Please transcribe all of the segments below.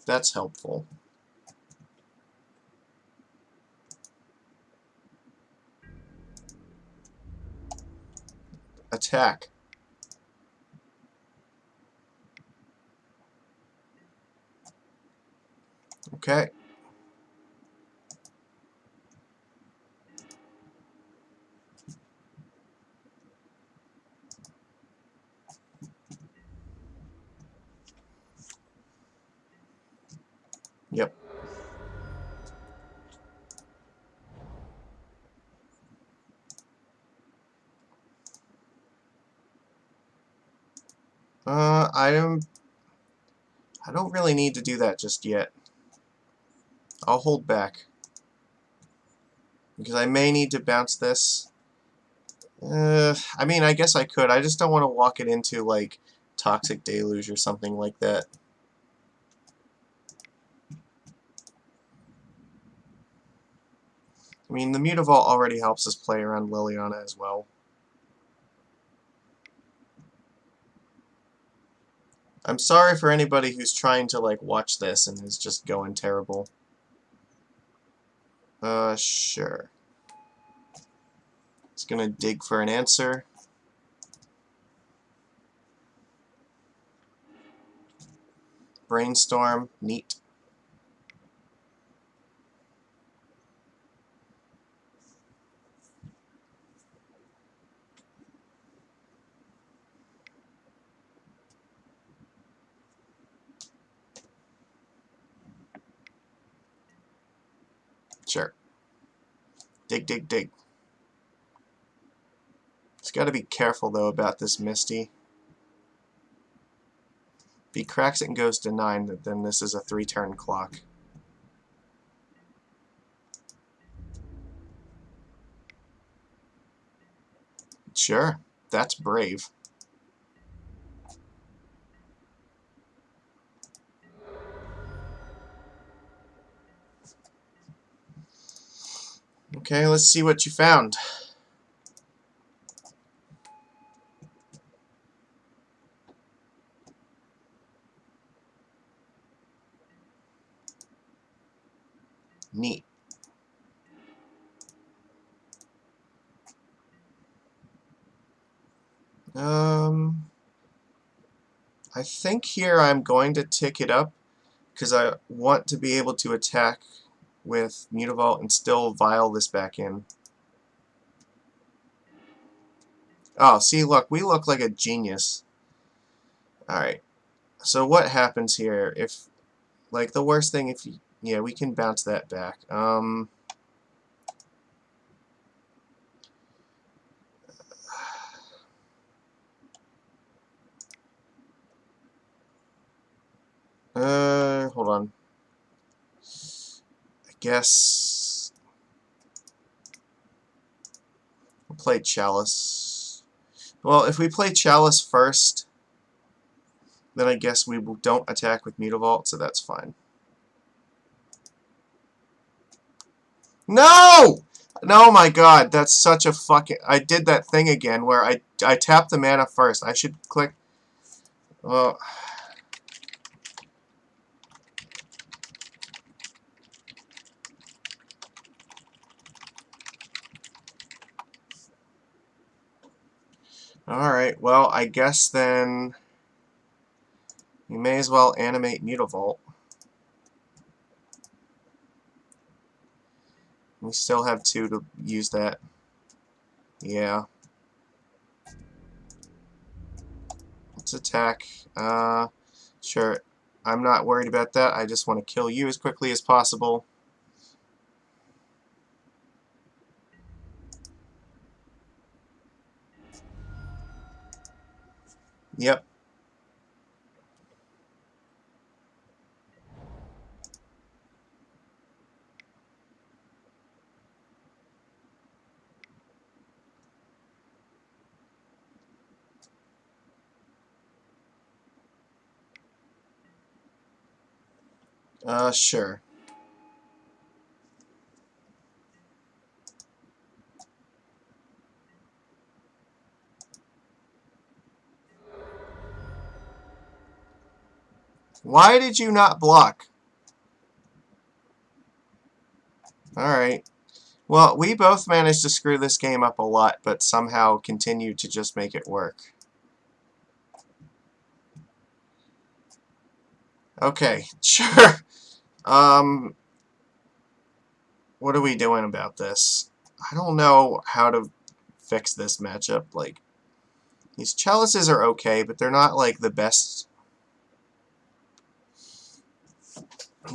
That's helpful. Attack. Okay. Yep. I don't really need to do that just yet. I'll hold back. Because I may need to bounce this. I mean, I guess I could. I just don't want to walk it into, like, Toxic Deluge or something like that. I mean, the Mutavault already helps us play around Liliana as well. I'm sorry for anybody who's trying to, like, watch this and is just going terrible. Sure. It's gonna dig for an answer. Brainstorm, neat. Sure. Dig, dig, dig. Just gotta be careful, though, about this Misty. If he cracks it and goes to 9, then this is a 3-turn clock. Sure. That's brave. Okay, let's see what you found. Neat. I think here I'm going to tick it up because I want to be able to attack with Mutavault and still vial this back in. Oh, see, look, we look like a genius. Alright, so what happens here if, like, the worst thing if you, yeah, we can bounce that back. Hold on. I guess we'll play Chalice. Well, if we play Chalice first, then I guess we don't attack with Mutavault, so that's fine. No! No, my God, that's such a fucking... I did that thing again where I tapped the mana first. I should click... Well... Alright, well, I guess then... You may as well animate Mutavault. We still have 2 to use that. Yeah. Let's attack. Sure. I'm not worried about that. I just want to kill you as quickly as possible. Yep. Sure. Why did you not block? Alright. Well, we both managed to screw this game up a lot, but somehow continued to just make it work. Okay, sure. What are we doing about this? I don't know how to fix this matchup. Like, these chalices are okay, but they're not, like, the best.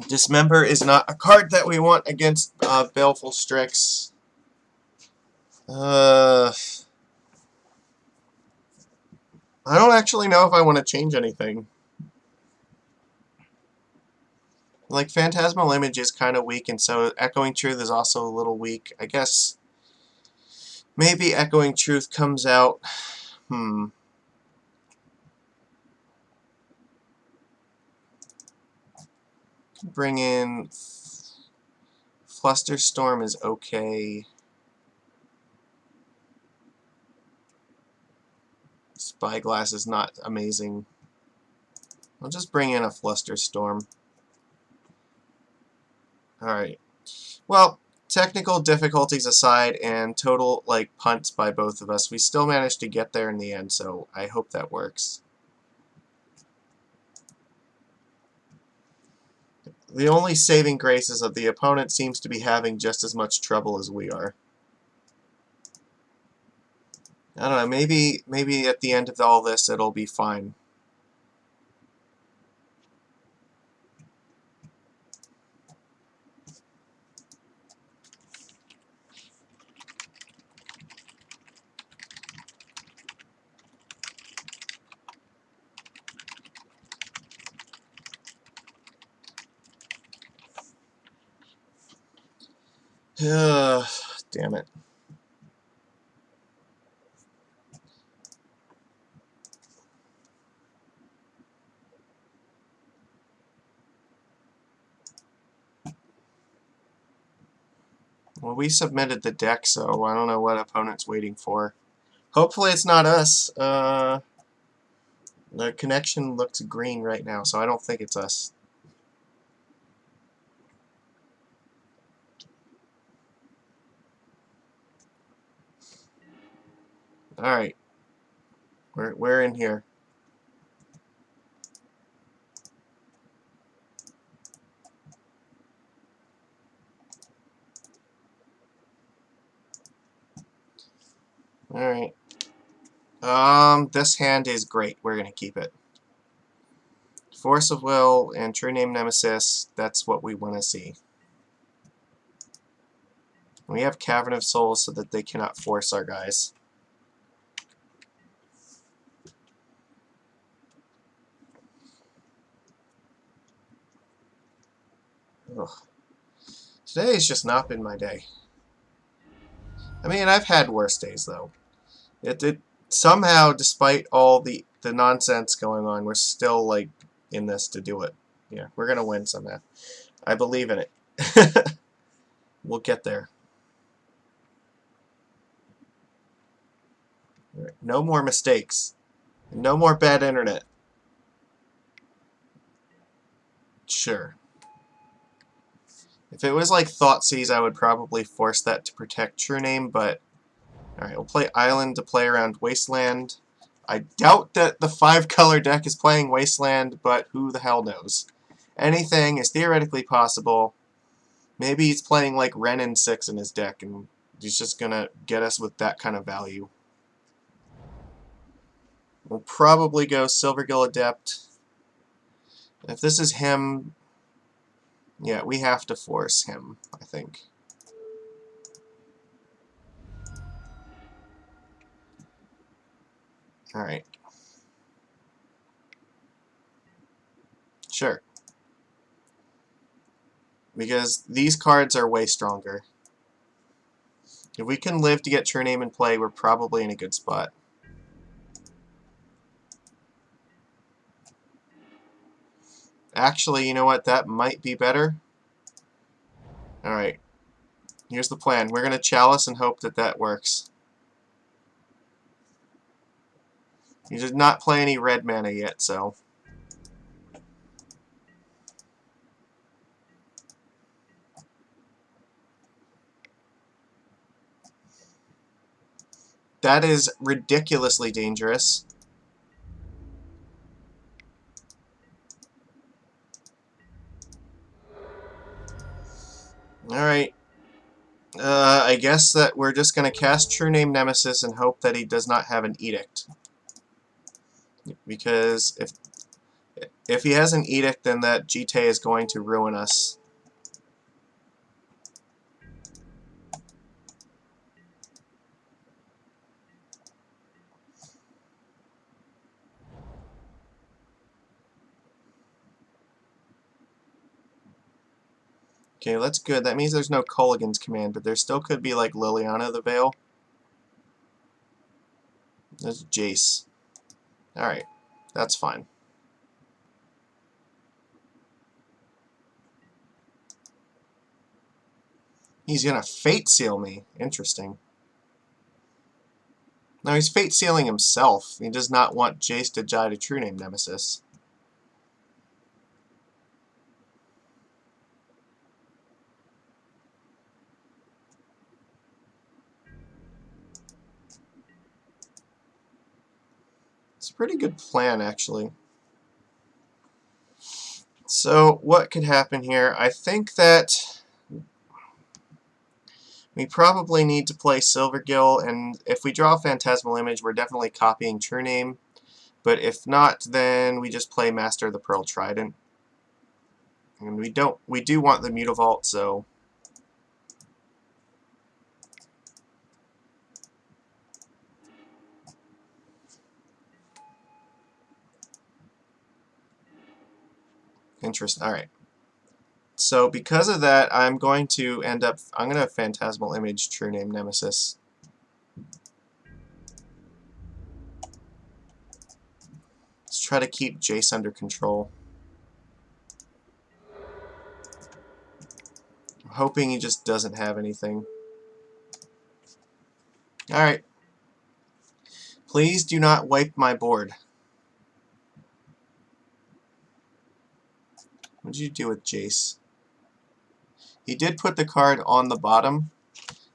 Dismember is not a card that we want against Baleful Strix. I don't actually know if I want to change anything. Like, Phantasmal Image is kind of weak, and so Echoing Truth is also a little weak. I guess maybe Echoing Truth comes out. Bring in Flusterstorm is okay. Spyglass is not amazing. I'll just bring in a Flusterstorm. Alright. Well, technical difficulties aside and total, like, punts by both of us, we still managed to get there in the end, so I hope that works. The only saving grace is that the opponent seems to be having just as much trouble as we are. I don't know, maybe at the end of all this it'll be fine. Damn it. Well, we submitted the deck, so I don't know what opponent's waiting for. Hopefully it's not us. The connection looks green right now, so I don't think it's us. Alright. We're in here. Alright. This hand is great. We're gonna keep it. Force of Will and True Name Nemesis, that's what we want to see. We have Cavern of Souls so that they cannot force our guys. Ugh. Today has just not been my day. I mean, I've had worse days, though. It somehow, despite all the nonsense going on, we're still, like, in this to do it. Yeah, we're gonna win somehow. I believe in it. We'll get there. Right. No more mistakes. No more bad internet. Sure. If it was like Thoughtseize, I would probably force that to protect True Name, but... Alright, we'll play Island to play around Wasteland. I doubt that the 5-color deck is playing Wasteland, but who the hell knows. Anything is theoretically possible. Maybe he's playing like Ren and 6 in his deck, and he's just gonna get us with that kind of value. We'll probably go Silvergill Adept. If this is him, yeah, we have to force him, I think. Alright. Sure. Because these cards are way stronger. If we can live to get True Name in play, we're probably in a good spot. Actually, you know what? That might be better. Alright. Here's the plan. We're going to Chalice and hope that that works. He did not play any red mana yet, so... That is ridiculously dangerous. Alright. I guess that we're just going to cast True Name Nemesis and hope that he does not have an Edict. Because if he has an Edict, then that Jite is going to ruin us. Okay, that's good. That means there's no Culligan's command, but there still could be like Liliana the Veil. There's Jace. Alright, that's fine. He's gonna Fate Seal me. Interesting. No, he's Fate Sealing himself. He does not want Jace to die to True Name Nemesis. It's a pretty good plan, actually. So, what could happen here? I think that we probably need to play Silvergill, and if we draw a Phantasmal Image, we're definitely copying True Name. But if not, then we just play Master of the Pearl Trident. And we do want the Mutavault, so interesting. Alright. So because of that, I'm going to Phantasmal Image True Name Nemesis. Let's try to keep Jace under control. I'm hoping he just doesn't have anything. Alright. Please do not wipe my board. What did you do with Jace? He did put the card on the bottom,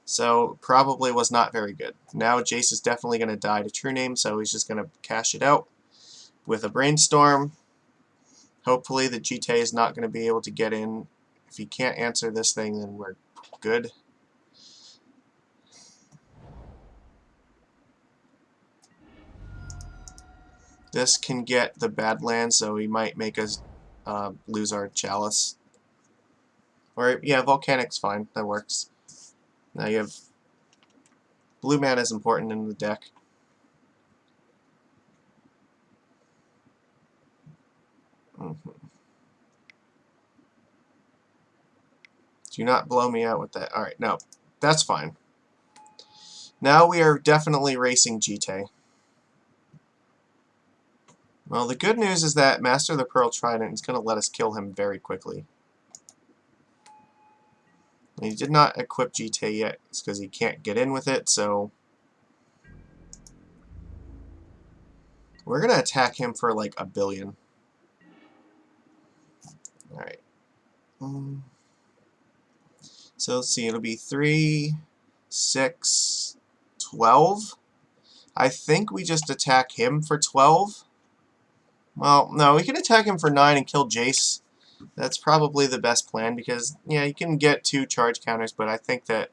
so probably was not very good. Now Jace is definitely going to die to True Name, so he's just going to cash it out with a Brainstorm. Hopefully the Jite is not going to be able to get in. If he can't answer this thing, then we're good. This can get the Badlands, so he might make us lose our Chalice. Or, yeah, Volcanic's fine. That works. Now you have... Blue mana is important in the deck. Do not blow me out with that. Alright, no. That's fine. Now we are definitely racing Jite. Well, the good news is that Master of the Pearl Trident is going to let us kill him very quickly. He did not equip Jite yet. It's because he can't get in with it, so... We're going to attack him for like 1 billion. Alright. So let's see, it'll be 3, 6, 12. I think we just attack him for 12. Well, no, we can attack him for 9 and kill Jace. That's probably the best plan because, yeah, you can get 2 charge counters, but I think that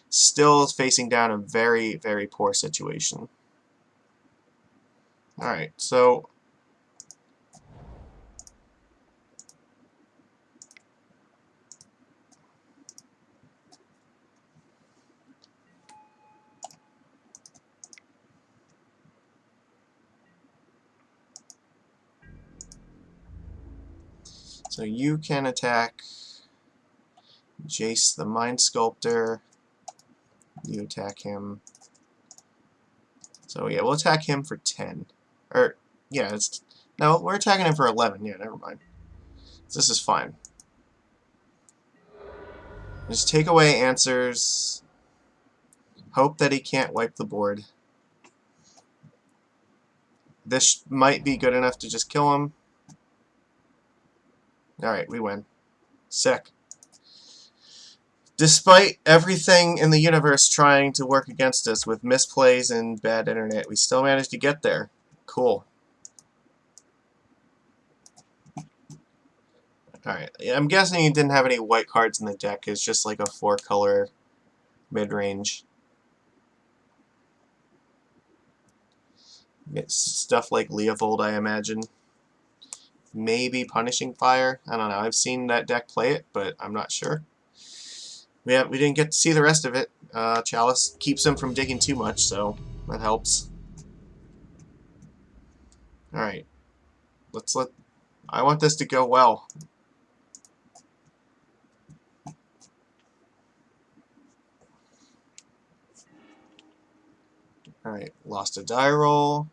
still is facing down a very, very poor situation. Alright, so... So you can attack Jace the Mind Sculptor. You attack him. So yeah, we'll attack him for 10. Or, yeah, it's... No, we're attacking him for 11. Yeah, never mind. This is fine. Just take away answers. Hope that he can't wipe the board. This might be good enough to just kill him. Alright, we win. Sick. Despite everything in the universe trying to work against us with misplays and bad internet, we still managed to get there. Cool. Alright, I'm guessing he didn't have any white cards in the deck. It's just like a 4-color mid-range. It's stuff like Leovold, I imagine. Maybe Punishing Fire. I don't know. I've seen that deck play it, but I'm not sure. We didn't get to see the rest of it. Chalice keeps him from digging too much, so that helps. Alright. I want this to go well. Alright, lost a die roll.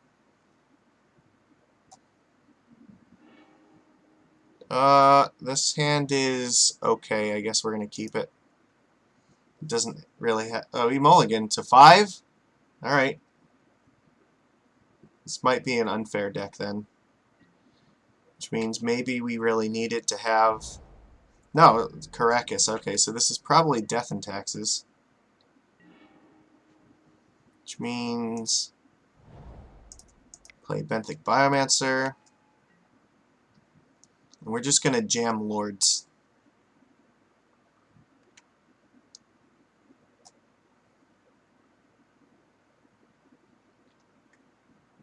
This hand is okay. I guess we're gonna keep it. It doesn't really have... Oh, he mulliganed to 5? Alright. This might be an unfair deck then. Which means maybe we really needed to have... No, Caracas. Okay, so this is probably Death and Taxes. Which means... Play Benthic Biomancer. And we're just gonna jam Lords.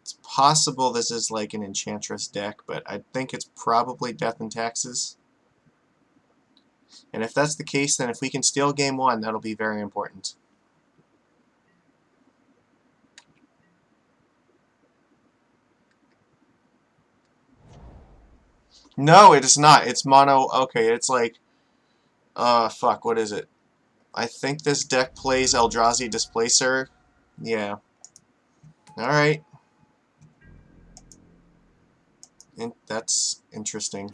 It's possible this is like an Enchantress deck, but I think it's probably Death and Taxes. And if that's the case, then if we can steal game 1, that'll be very important. No, it is not. It's mono... Okay, it's like... fuck, what is it? I think this deck plays Eldrazi Displacer. Yeah. Alright. That's interesting.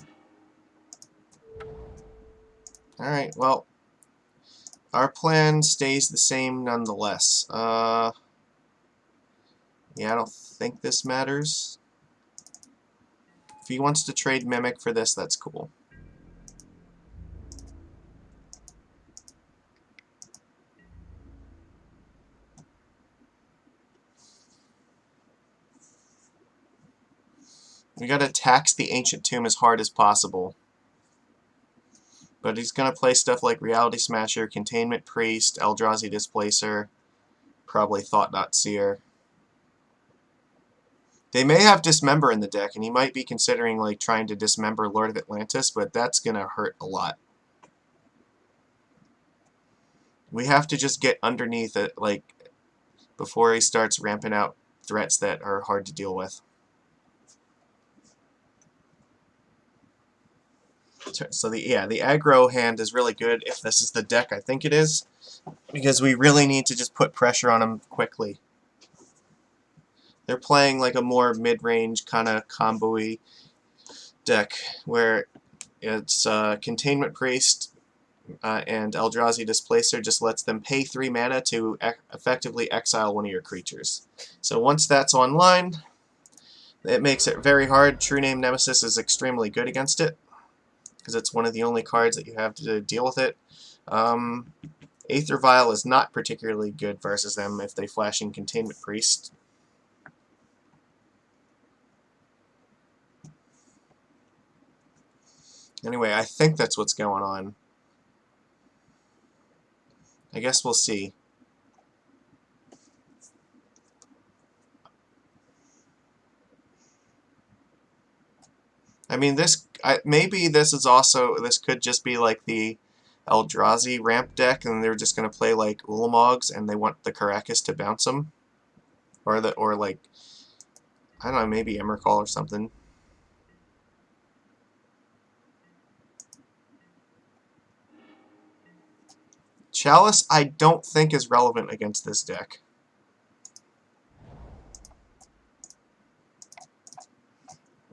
Alright, well... Our plan stays the same nonetheless. Yeah, I don't think this matters. If he wants to trade Mimic for this, that's cool. We gotta tax the Ancient Tomb as hard as possible. But he's gonna play stuff like Reality Smasher, Containment Priest, Eldrazi Displacer, probably Thought Not Seer. They may have Dismember in the deck, and he might be considering like trying to dismember Lord of Atlantis, but that's gonna hurt a lot. We have to just get underneath it, like, before he starts ramping out threats that are hard to deal with. So the aggro hand is really good if this is the deck I think it is, because we really need to just put pressure on him quickly. They're playing like a more mid-range kind of combo-y deck where it's Containment Priest and Eldrazi Displacer just lets them pay 3 mana to effectively exile one of your creatures. So once that's online, it makes it very hard. True Name Nemesis is extremely good against it, because it's one of the only cards that you have to deal with it. Aether Vial is not particularly good versus them if they flash in Containment Priest. Anyway, I think that's what's going on. I guess we'll see. I mean, maybe this is also, this could just be like the Eldrazi ramp deck, and they're just going to play like Ulamogs, and they want the Caracas to bounce them. Or like, I don't know, maybe Emrakul or something. Chalice, I don't think is relevant against this deck.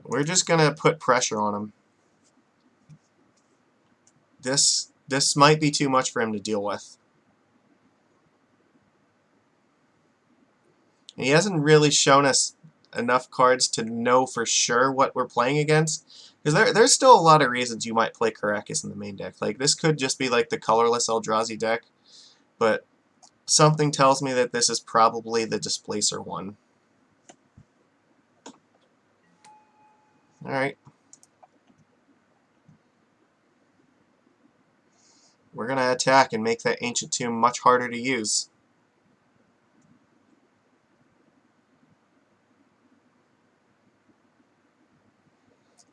We're just gonna put pressure on him. This might be too much for him to deal with. He hasn't really shown us enough cards to know for sure what we're playing against. Because there's still a lot of reasons you might play Karakas in the main deck. Like, this could just be like the colorless Eldrazi deck, but something tells me that this is probably the Displacer one. Alright. We're going to attack and make that Ancient Tomb much harder to use.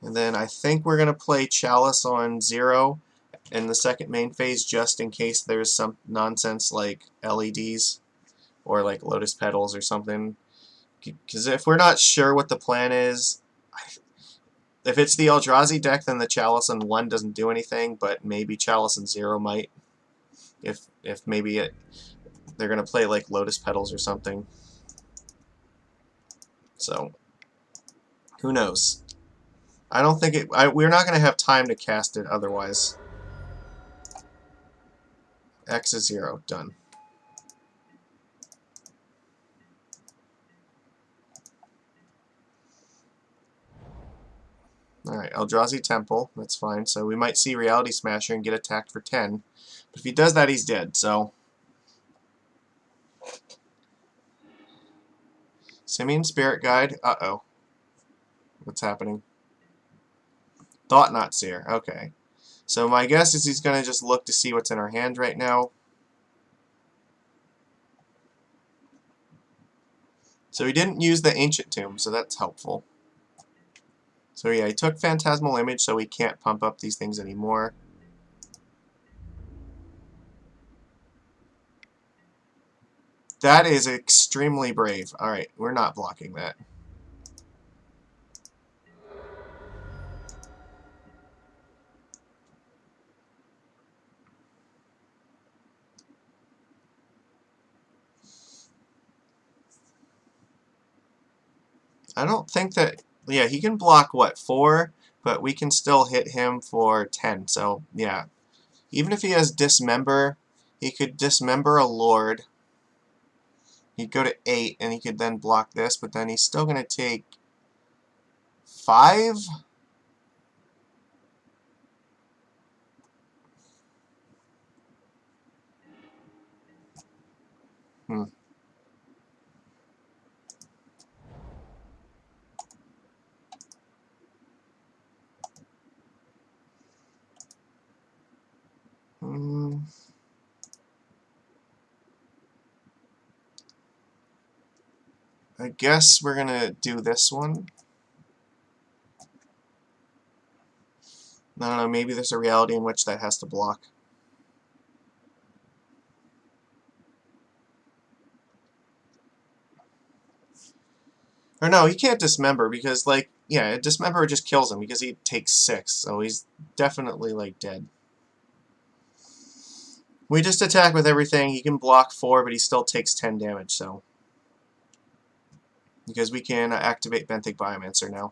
And then I think we're going to play Chalice on 0 in the second main phase just in case there's some nonsense like LEDs or like Lotus Petals or something. Because if we're not sure what the plan is, if it's the Eldrazi deck, then the Chalice on 1 doesn't do anything, but maybe Chalice on 0 might. If maybe they're going to play like Lotus Petals or something. So, who knows? I don't think we're not going to have time to cast it otherwise. X is 0. Done. Alright, Eldrazi Temple. That's fine. So we might see Reality Smasher and get attacked for 10. But if he does that, he's dead. So, Simian Spirit Guide. Uh-oh. What's happening? Thought Not Seer. Okay. So my guess is he's going to just look to see what's in our hand right now. So he didn't use the Ancient Tomb, so that's helpful. So yeah, he took Phantasmal Image, so we can't pump up these things anymore. That is extremely brave. Alright, we're not blocking that. I don't think that... Yeah, he can block, what, 4? But we can still hit him for 10. So, yeah. Even if he has Dismember, he could Dismember a Lord. He'd go to 8, and he could then block this, but then he's still going to take 5? Hmm. I guess we're going to do this one. I don't know, maybe there's a reality in which that has to block. Or no, he can't Dismember because, like, yeah, Dismember just kills him because he takes 6, so he's definitely, like, dead. We just attack with everything. He can block 4, but he still takes 10 damage, so... Because we can activate Benthic Biomancer now.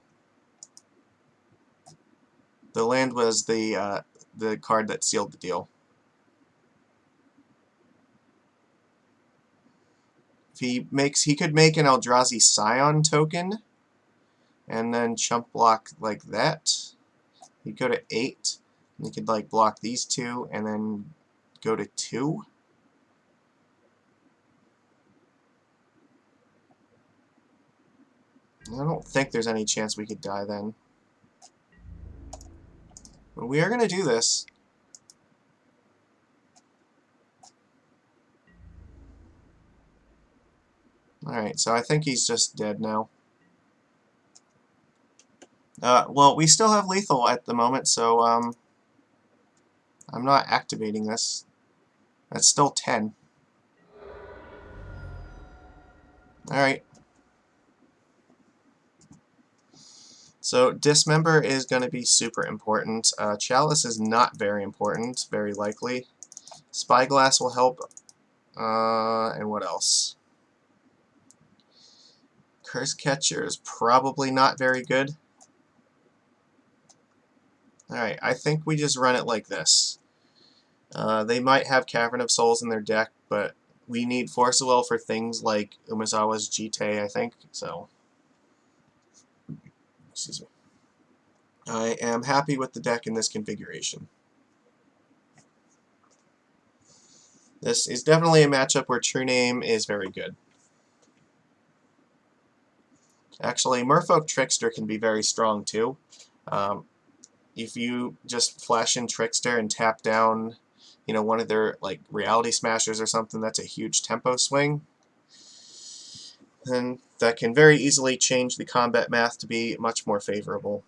The land was the card that sealed the deal. If he could make an Eldrazi Scion token, and then chump block like that. He'd go to 8, and he could like block these 2, and then go to 2. I don't think there's any chance we could die then. But we are going to do this. Alright, so I think he's just dead now. Well, we still have lethal at the moment, so I'm not activating this. That's still 10. Alright. So Dismember is going to be super important. Chalice is not very important, very likely. Spyglass will help. And what else? Curse Catcher is probably not very good. Alright, I think we just run it like this. They might have Cavern of Souls in their deck, but we need Force of Will for things like Umezawa's Jite, I think, so... I am happy with the deck in this configuration. This is definitely a matchup where True Name is very good. Actually, Merfolk Trickster can be very strong too. Um, if you just flash in Trickster and tap down, one of their like Reality Smashers or something, that's a huge tempo swing. And that can very easily change the combat math to be much more favorable.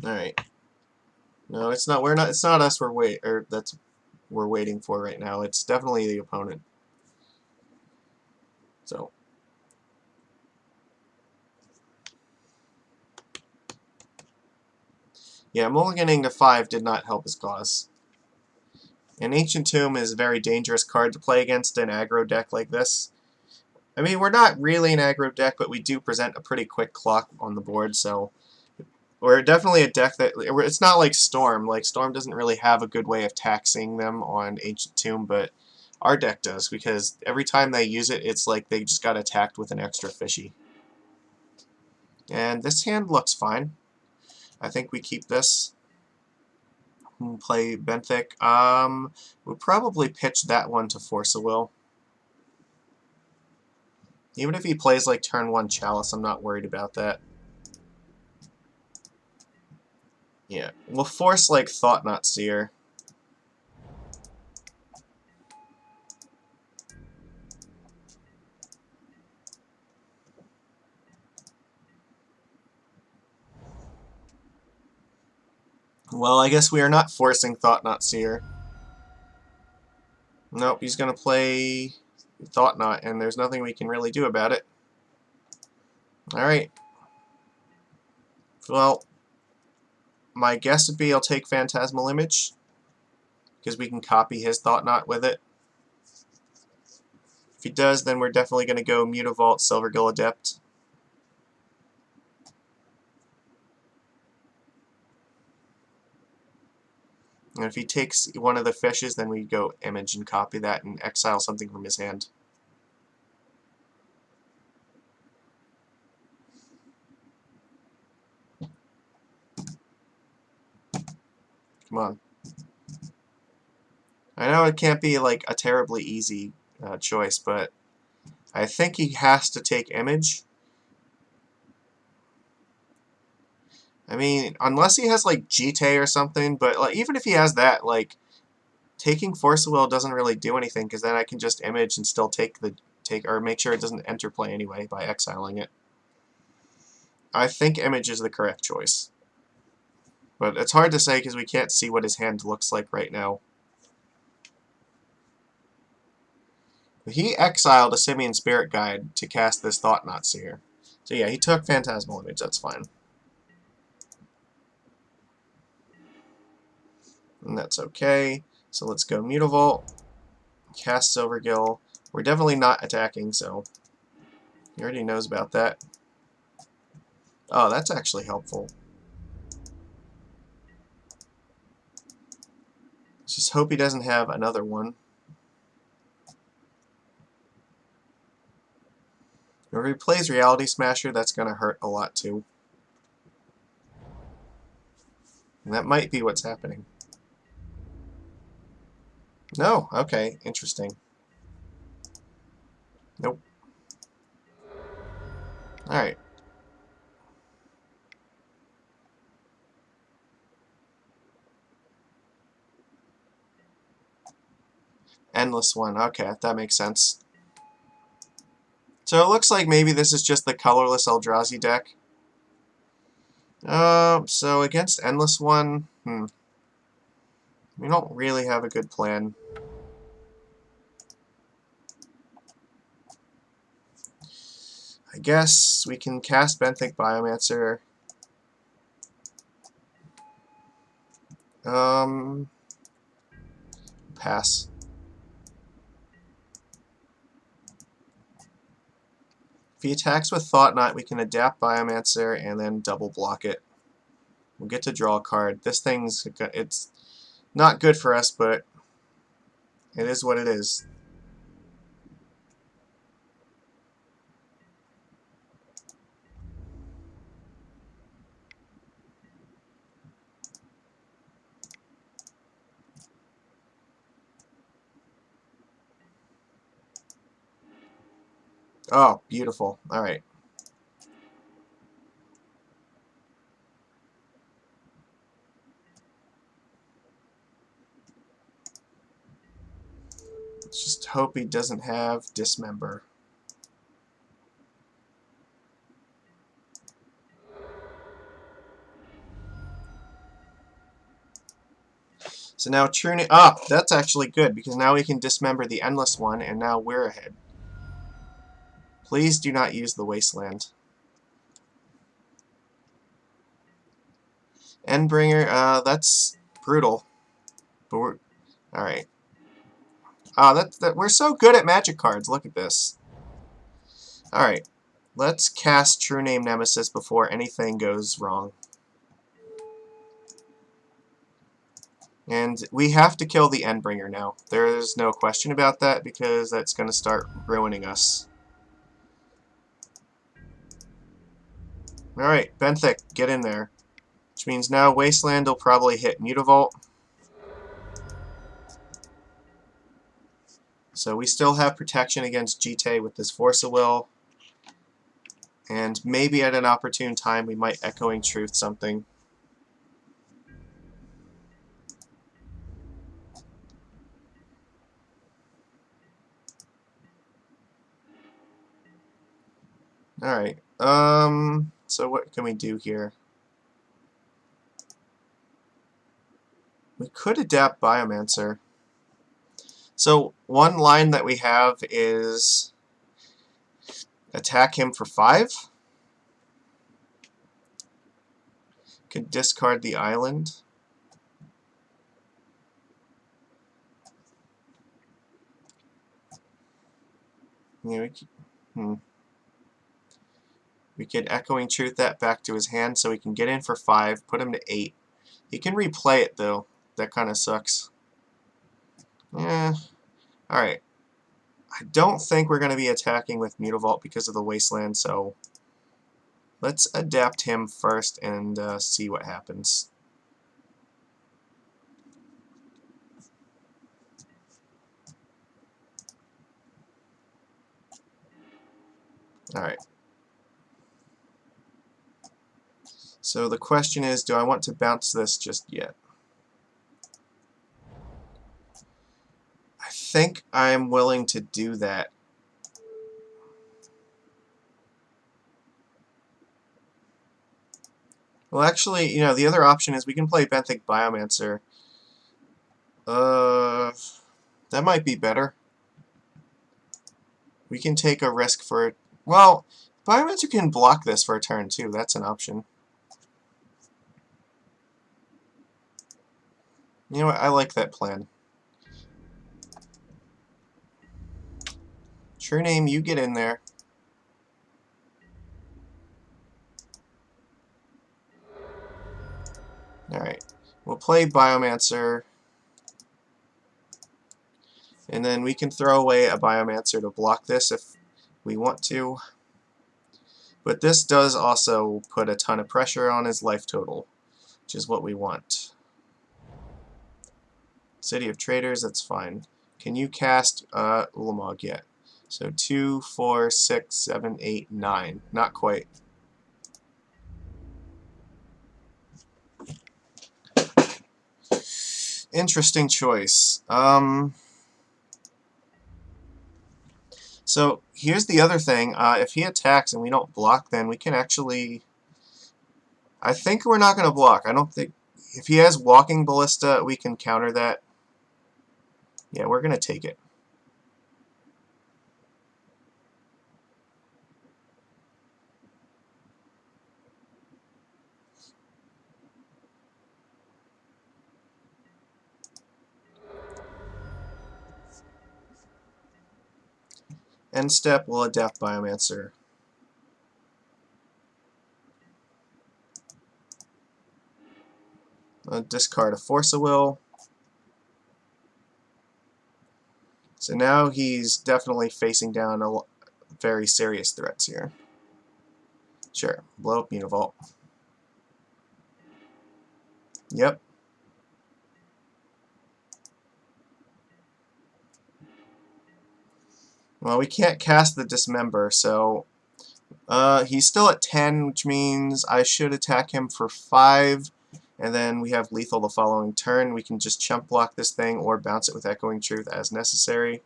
All right. No, it's not. We're not. It's not us. We're waiting for right now. It's definitely the opponent. So. Yeah, mulliganing to 5 did not help his cause. An Ancient Tomb is a very dangerous card to play against an aggro deck like this. I mean, we're not really an aggro deck, but we do present a pretty quick clock on the board, so we're definitely a deck that... It's not like Storm. Like, Storm doesn't really have a good way of taxing them on Ancient Tomb, but our deck does, because every time they use it, it's like they just got attacked with an extra fishy. And this hand looks fine. I think we keep this. Play Benthic. We'll probably pitch that one to Force a Will. Even if he plays like turn 1 Chalice, I'm not worried about that. Yeah, we'll force like Thought-Knot Seer. Well, I guess we are not forcing Thought-Knot Seer. Nope, he's going to play Thought-Knot, and there's nothing we can really do about it. Alright. Well, my guess would be I'll take Phantasmal Image, because we can copy his Thought-Knot with it. If he does, then we're definitely going to go Mutavault, Silvergill Adept. And if he takes one of the fishes, then we go Image and copy that and exile something from his hand. Come on. I know it can't be like a terribly easy choice, but I think he has to take Image. I mean, unless he has like Jite or something, but like even if he has that, like taking Force of Will doesn't really do anything because then I can just Image and still or make sure it doesn't enter play anyway by exiling it. I think Image is the correct choice, but it's hard to say because we can't see what his hand looks like right now. He exiled a Simian Spirit Guide to cast this Thought-Knot Seer. So yeah, he took Phantasmal Image, that's fine. And that's okay. So let's go Mutavault, cast Silvergill. We're definitely not attacking, so he already knows about that. Oh, that's actually helpful. Just hope he doesn't have another one. If he plays Reality Smasher, that's going to hurt a lot too. And that might be what's happening. No, okay, interesting. Nope. Alright. Endless one, okay, that makes sense. So it looks like maybe this is just the colorless Eldrazi deck. So against Endless One, we don't really have a good plan. I guess we can cast Benthic Biomancer. Pass. If he attacks with Thought-Knot, we can adapt Biomancer and then double block it. We'll get to draw a card. This thing's, it's not good for us, but it is what it is. Oh, beautiful. Alright. Let's just hope he doesn't have Dismember. So now True Name... Ah, that's actually good, because now we can dismember the Endless one, and now we're ahead. Please do not use the Wasteland. Endbringer, that's brutal. But we're... Alright. We're so good at magic cards. Look at this. Alright. Let's cast True Name Nemesis before anything goes wrong. And we have to kill the Endbringer now. There's no question about that, because that's going to start ruining us. Alright, Benthic, get in there. Which means now Wasteland will probably hit Mutavault. So we still have protection against Jite with this Force of Will. And maybe at an opportune time we might Echoing Truth something. Alright, so what can we do here? We could adapt Biomancer. So one line that we have is attack him for 5. Could discard the island. Yeah, we could Echoing Truth that back to his hand so we can get in for 5, put him to 8. He can replay it though. That kind of sucks. Yeah. Alright. I don't think we're going to be attacking with Mutavault because of the Wasteland, so let's adapt him first and see what happens. Alright. So the question is, do I want to bounce this just yet? I think I'm willing to do that. Well, actually, you know, the other option is we can play Benthic Biomancer. That might be better. We can take a risk for... Well, Biomancer can block this for a turn, too. That's an option. You know what? I like that plan. True Name, you get in there. Alright. We'll play Biomancer. And then we can throw away a Biomancer to block this if we want to. But this does also put a ton of pressure on his life total, which is what we want. City of Traders, that's fine. Can you cast Ulamog yet? So 2, 4, 6, 7, 8, 9. Not quite. Interesting choice. So here's the other thing. If he attacks and we don't block, then we can actually... I think we're not going to block. I don't think... If he has Walking Ballista, we can counter that. Yeah, we're going to take it. End step, we'll adapt Biomancer. Discard a Force of Will. So now he's definitely facing down very serious threats here. Sure, blow up Univault. Yep. Well, we can't cast the Dismember, so he's still at 10, which means I should attack him for 5, and then we have lethal the following turn. We can just chump block this thing or bounce it with Echoing Truth as necessary.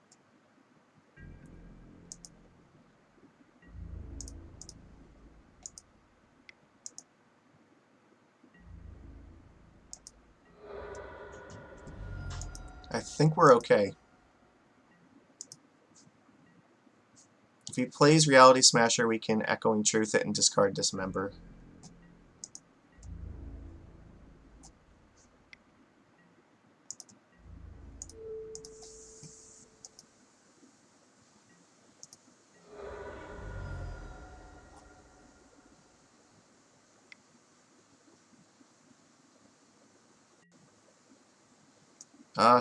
I think we're okay. If he plays Reality Smasher, we can Echoing Truth it and discard Dismember.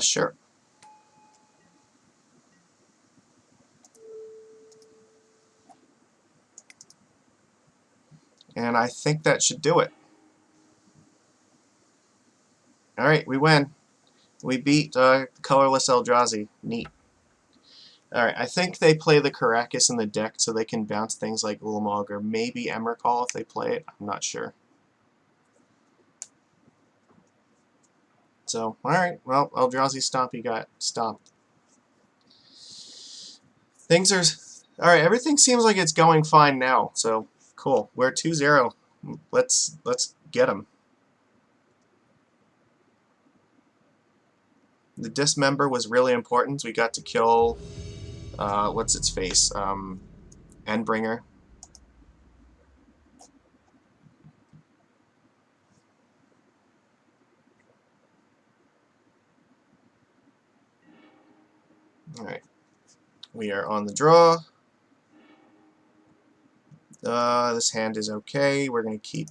Sure. And I think that should do it. Alright, we win. We beat Colorless Eldrazi. Neat. Alright, I think they play the Karakas in the deck so they can bounce things like Ulamog or maybe Emrakul if they play it. I'm not sure. So, alright, well, Eldrazi Stompy got stomped. Things are... Alright, everything seems like it's going fine now, so cool. We're 2-0. Let's get them. The Dismember was really important. We got to kill, what's its face? Endbringer. Alright. We are on the draw. This hand is okay. We're going to keep.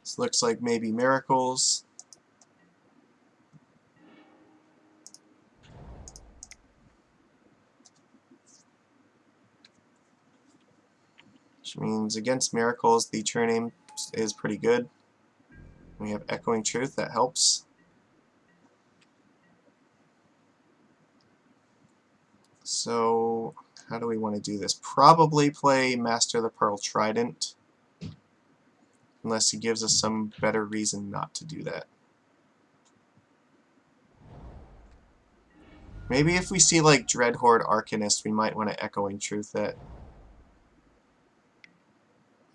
This looks like maybe Miracles. Which means against Miracles, the true name is pretty good. We have Echoing Truth, that helps. So, how do we want to do this? Probably play Master the Pearl Trident. Unless he gives us some better reason not to do that. Maybe if we see like Dreadhorde Arcanist, we might want to Echoing Truth that.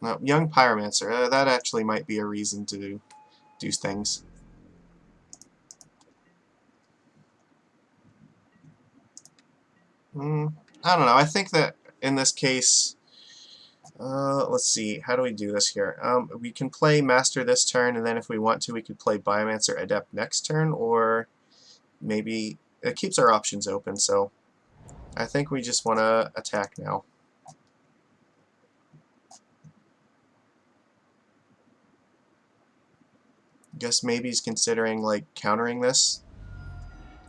No, Young Pyromancer, that actually might be a reason to do things. I don't know. I think that in this case, let's see. How do we do this here? We can play Master this turn, and then if we want to, we could play Biomancer Adept next turn, or maybe it keeps our options open. So I think we just want to attack now. Guess maybe he's considering like countering this.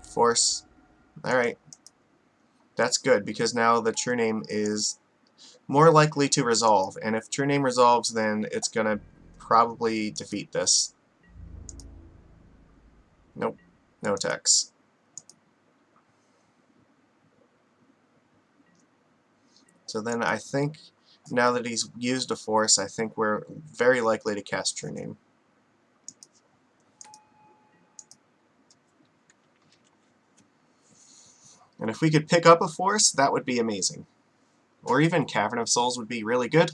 Force. Alright. That's good, because now the true name is more likely to resolve, and if true name resolves, then it's gonna probably defeat this. Nope. No attacks. So then I think, now that he's used a force, I think we're very likely to cast true name. And if we could pick up a force, that would be amazing. Or even Cavern of Souls would be really good.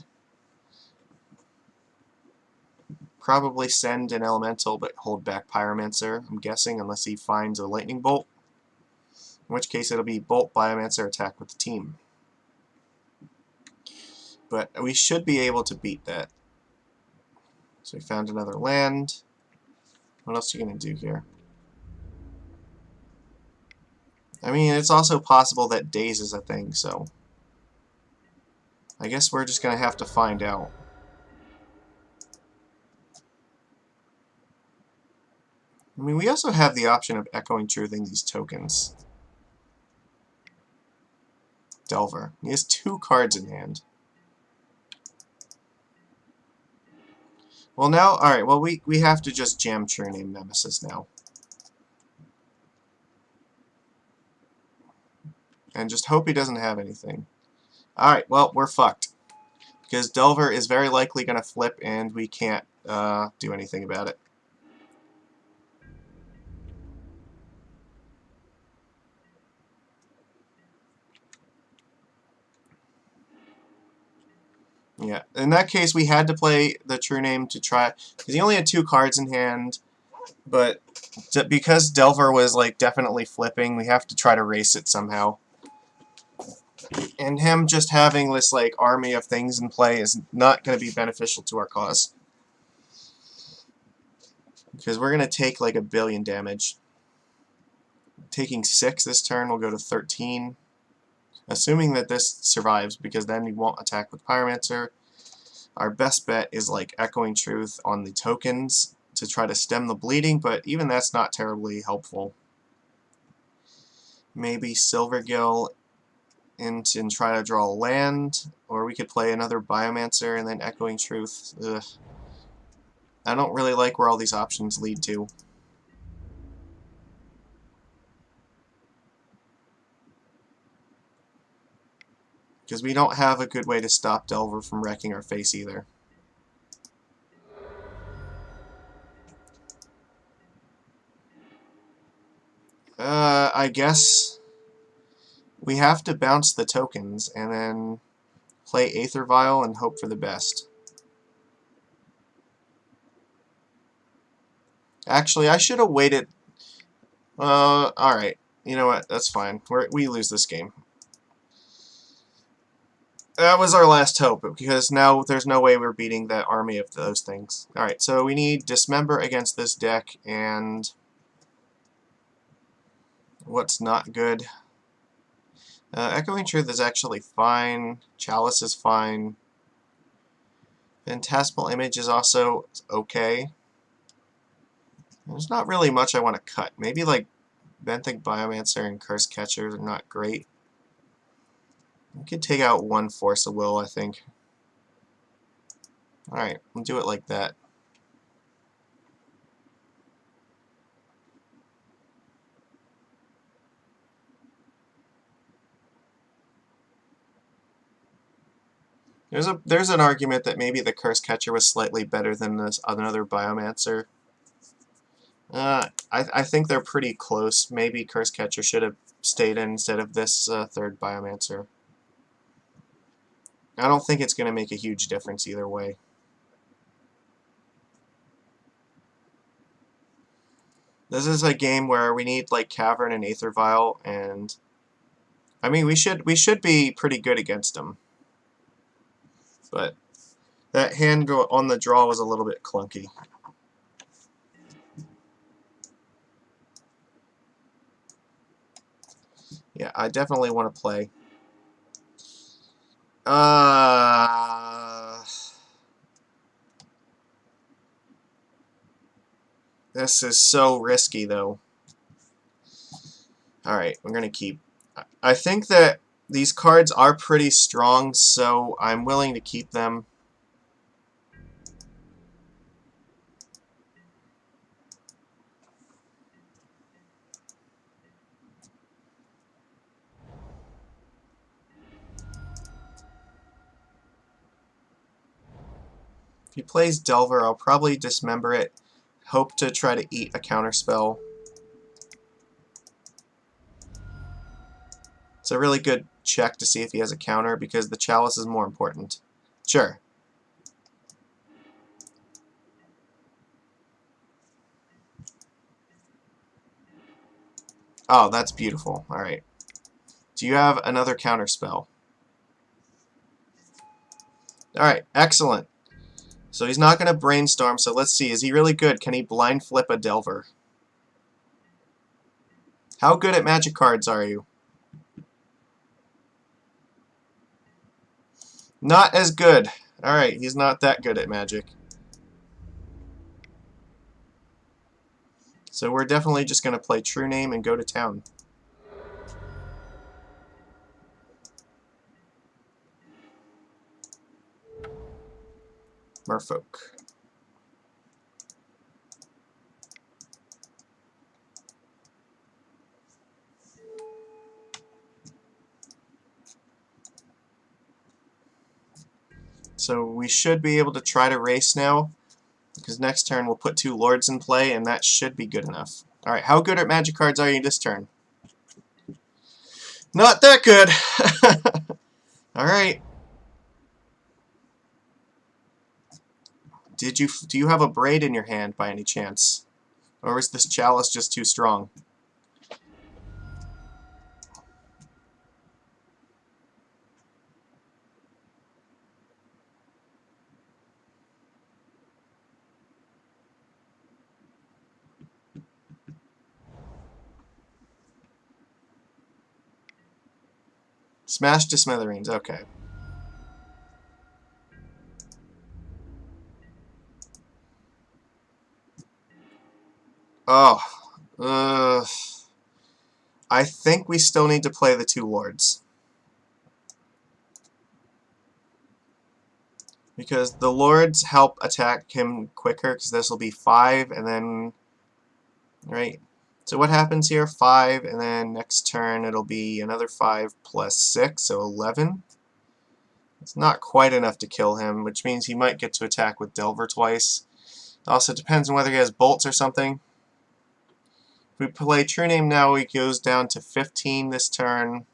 Probably send an Elemental, but hold back Pyromancer, I'm guessing, unless he finds a Lightning Bolt. In which case it'll be Bolt, Biomancer, attack with the team. But we should be able to beat that. So we found another land. What else are you going to do here? I mean, it's also possible that Daze is a thing, so... I guess we're just going to have to find out. I mean, we also have the option of echoing truthing these tokens. Delver. He has 2 cards in hand. Well, now, alright, well, we have to just jam True Name Nemesis now. And just hope he doesn't have anything. Alright, well, we're fucked. Because Delver is very likely going to flip, and we can't do anything about it. Yeah, in that case, we had to play the True Name to try, because he only had 2 cards in hand, but because Delver was, like, definitely flipping, we have to try to race it somehow. And him just having this, like, army of things in play is not going to be beneficial to our cause. Because we're going to take, like, 1 billion damage. Taking 6 this turn, we'll go to 13. Assuming that this survives, because then we won't attack with Pyromancer. Our best bet is like Echoing Truth on the tokens to try to stem the bleeding, but even that's not terribly helpful. Maybe Silvergill and try to draw a land, or we could play another Biomancer and then Echoing Truth. Ugh. I don't really like where all these options lead to. Because we don't have a good way to stop Delver from wrecking our face either. I guess we have to bounce the tokens and then play Aether Vial and hope for the best. Actually, I should have waited. Alright. You know what? That's fine. We lose this game. That was our last hope, because now there's no way we're beating that army of those things. Alright, so we need Dismember against this deck, and what's not good? Echoing Truth is actually fine. Chalice is fine. Phantasmal Image is also okay. There's not really much I want to cut. Maybe like Benthic Biomancer and Curse Catcher are not great. We could take out 1 Force of Will, I think. Alright, we'll do it like that. There's an argument that maybe the Curse Catcher was slightly better than this another Biomancer. I think they're pretty close. Maybe Curse Catcher should have stayed in instead of this 3rd Biomancer. I don't think it's going to make a huge difference either way. This is a game where we need like Cavern and Aether Vial, and I mean we should be pretty good against them. But that hand on the draw was a little bit clunky. Yeah, I definitely want to play. This is so risky, though. Alright, we're going to keep. I think that these cards are pretty strong, so I'm willing to keep them. If he plays Delver, I'll probably dismember it. Hope to try to eat a counterspell. It's a really good check to see if he has a counter, because the Chalice is more important. Sure. Oh, that's beautiful. Alright. Do you have another counterspell? Alright, excellent. So he's not going to brainstorm, so let's see. Is he really good? Can he blind flip a Delver? How good at magic cards are you? Not as good. Alright, he's not that good at magic. So we're definitely just going to play True Name and go to town. Merfolk. So we should be able to try to race now, because next turn we'll put 2 lords in play, and that should be good enough. Alright, how good at magic cards are you this turn? Not that good! Alright. Do you have a braid in your hand by any chance? Or is this chalice just too strong? Smash to smithereens, okay. Oh. I think we still need to play the 2 lords. Because the lords help attack him quicker, because this will be 5, and then... Right? So what happens here? 5, and then next turn it'll be another 5 plus 6, so 11. It's not quite enough to kill him, which means he might get to attack with Delver twice. It also depends on whether he has bolts or something. If we play True Name now, he goes down to 15 this turn.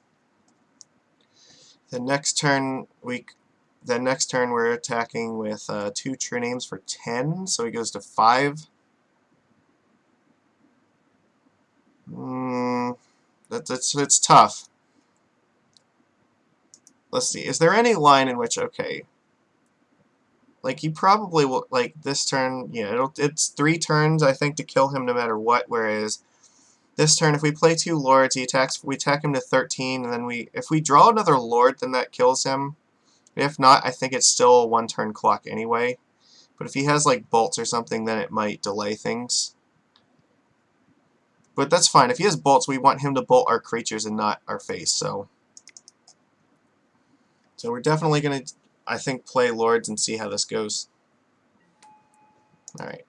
The next turn we're attacking with 2 True Names for 10, so he goes to 5. It's tough. Let's see. Is there any line in which, okay, like he probably will, like this turn, yeah, it's 3 turns I think to kill him no matter what. Whereas this turn, if we play 2 lords, we attack him to 13, and then if we draw another lord, then that kills him. If not, I think it's still a 1-turn clock anyway. But if he has like bolts or something, then it might delay things. But that's fine. If he has bolts, we want him to bolt our creatures and not our face. So we're definitely going to, I think, play lords and see how this goes. Alright.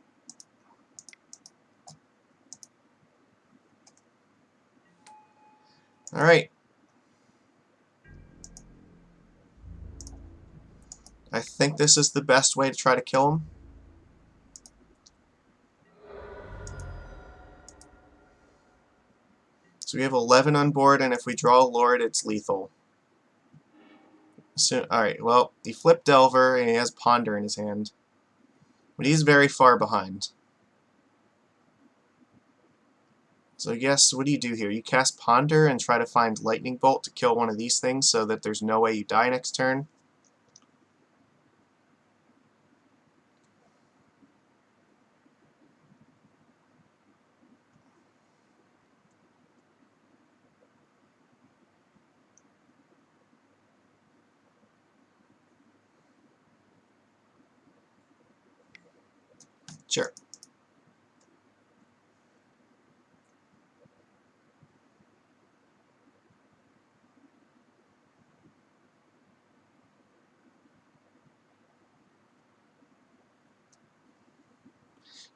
Alright. I think this is the best way to try to kill him. So we have 11 on board, and if we draw a lord, it's lethal. So, alright, well, he flipped Delver, and he has Ponder in his hand. But he's very far behind. So I guess, what do you do here? You cast Ponder and try to find Lightning Bolt to kill one of these things so that there's no way you die next turn. Sure.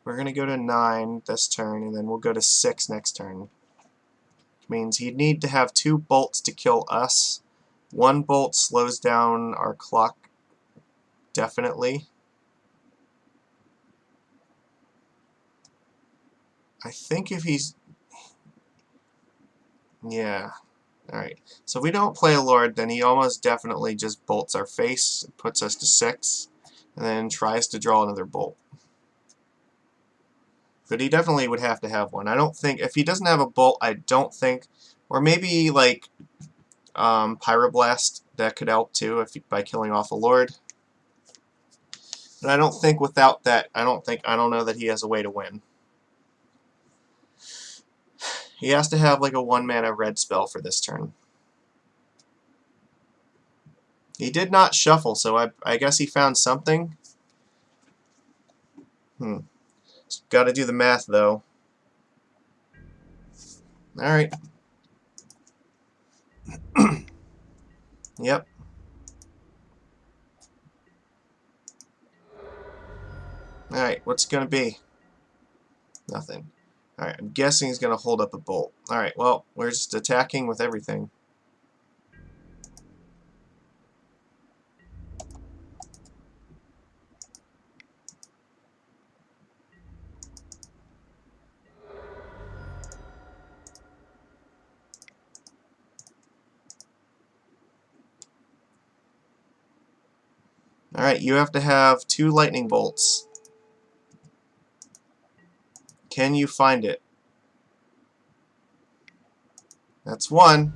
We're going to go to 9 this turn, and then we'll go to 6 next turn. Which means he'd need to have 2 bolts to kill us. 1 bolt slows down our clock definitely. I think if he's... Yeah. Alright. So if we don't play a lord, then he almost definitely just bolts our face, puts us to 6, and then tries to draw another bolt. But he definitely would have to have one. I don't think... If he doesn't have a bolt, I don't think... Or maybe, like, Pyroblast, that could help too, by killing off a lord. But I don't think without that, I don't know that he has a way to win. He has to have like a 1-mana red spell for this turn. He did not shuffle, so I guess he found something. Got to do the math, though. Alright. Yep. Alright, what's it going to be? Nothing. Alright, I'm guessing he's going to hold up a bolt. Alright, well, we're just attacking with everything. Alright, you have to have 2 lightning bolts. Can you find it? That's 1.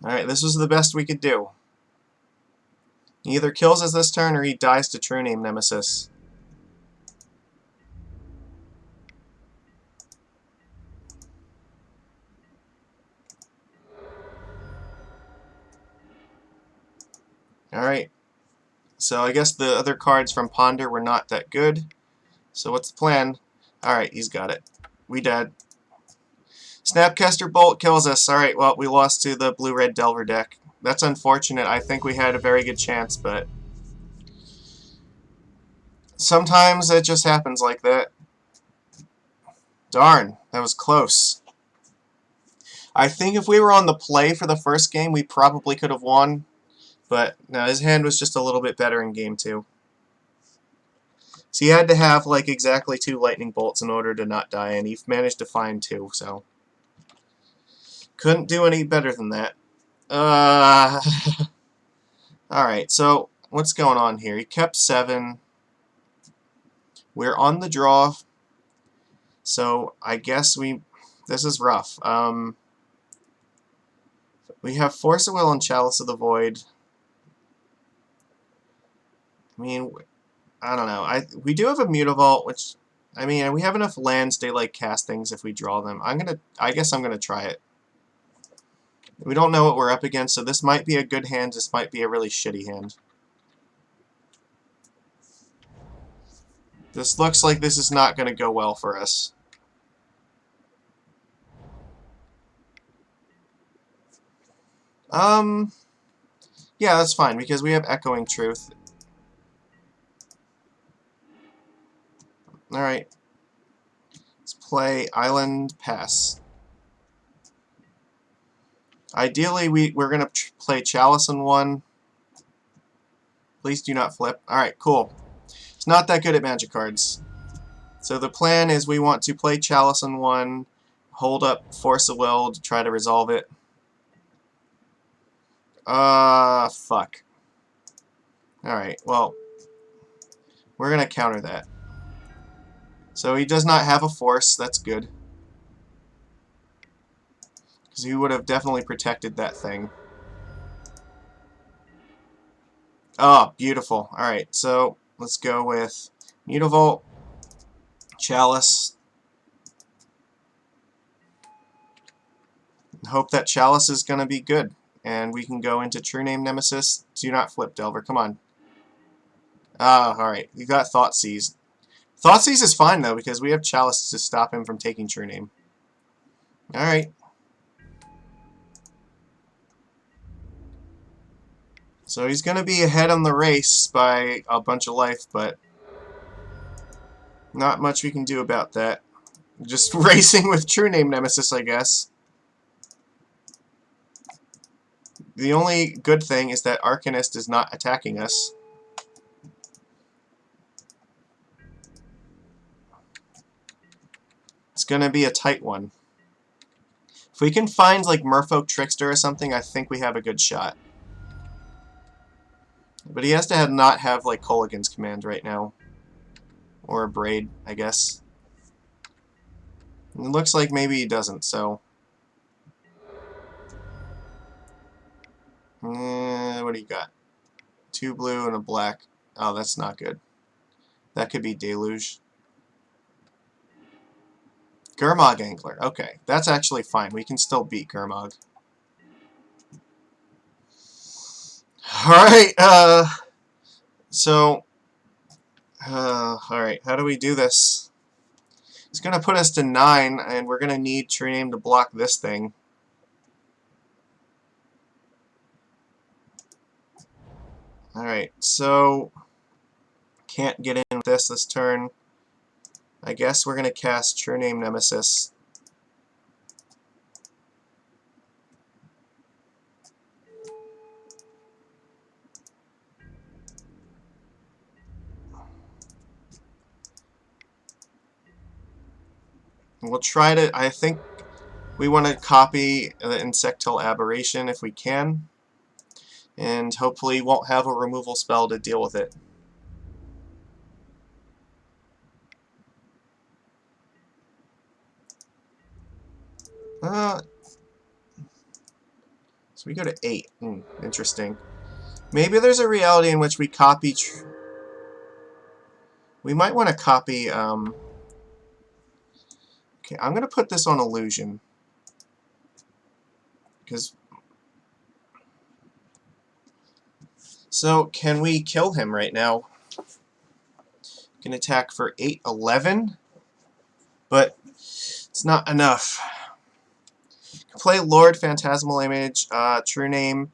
Alright, this was the best we could do. He either kills us this turn or he dies to True Name Nemesis. Alright. So I guess the other cards from Ponder were not that good. So what's the plan? Alright, he's got it. We dead. Snapcaster Bolt kills us. Alright, well, we lost to the blue-red Delver deck. That's unfortunate. I think we had a very good chance, but sometimes it just happens like that. Darn, that was close. I think if we were on the play for the first game, we probably could have won. But no, his hand was just a little bit better in game 2. So he had to have like exactly 2 lightning bolts in order to not die, and he managed to find 2, so couldn't do any better than that. Alright, so what's going on here? He kept 7. We're on the draw, so I guess this is rough. We have Force of Will and Chalice of the Void. I mean, I don't know. We do have a Mutavault, which, I mean, we have enough lands to like cast things if we draw them. I guess I'm gonna try it. We don't know what we're up against, so this might be a good hand. This might be a really shitty hand. This looks like this is not gonna go well for us. Yeah, that's fine because we have Echoing Truth. Alright. Let's play Island Pass. Ideally, we're going to play Chalice in 1. Please do not flip. Alright, cool. It's not that good at magic cards. So the plan is we want to play Chalice in 1, hold up Force of Will to try to resolve it. Fuck. Alright, well, we're going to counter that. So he does not have a Force, that's good. Because he would have definitely protected that thing. Oh, beautiful. Alright, so let's go with Mutavault, Chalice. Hope that Chalice is going to be good. And we can go into True Name Nemesis. Do not flip, Delver. Come on. Ah, alright. You got Thoughtseize. Thoughtseize is fine, though, because we have Chalice to stop him from taking True Name. Alright. So he's going to be ahead on the race by a bunch of life, but not much we can do about that. Just racing with True Name Nemesis, I guess. The only good thing is that Arcanist is not attacking us. It's going to be a tight one. If we can find like Merfolk Trickster or something, I think we have a good shot. But he has to not have like Kolaghan's Command right now. Or a Braid, I guess. It looks like maybe he doesn't, so... what do you got? 2 blue and a black. Oh, that's not good. That could be Deluge. Gurmag Angler. Okay, that's actually fine. We can still beat Gurmag. Alright, so... alright, how do we do this? It's going to put us to 9, and we're going to need True Name to block this thing. Alright, so... Can't get in with this turn. I guess we're going to cast True Name Nemesis. We'll try to... I think we want to copy the Insectile Aberration if we can. And hopefully won't have a removal spell to deal with it. So we go to 8. Interesting. Maybe there's a reality in which we copy... We might want to copy... Okay, I'm going to put this on Illusion. Because... So, can we kill him right now? Can attack for 8, 11. But it's not enough. Play Lord, Phantasmal Image, True Name.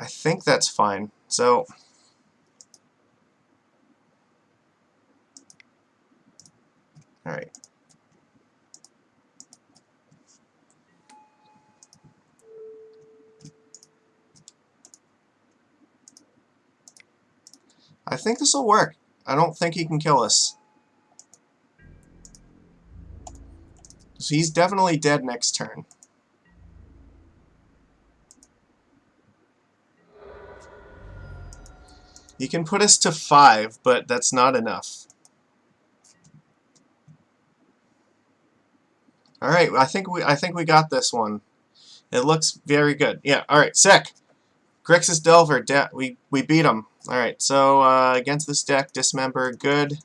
I think that's fine. So... Alright. I think this will work. I don't think he can kill us. So he's definitely dead next turn. He can put us to 5, but that's not enough. Alright, I think we got this one. It looks very good. Yeah, alright, sick. Grixis Delver, we beat him. Alright, so against this deck, Dismember, good.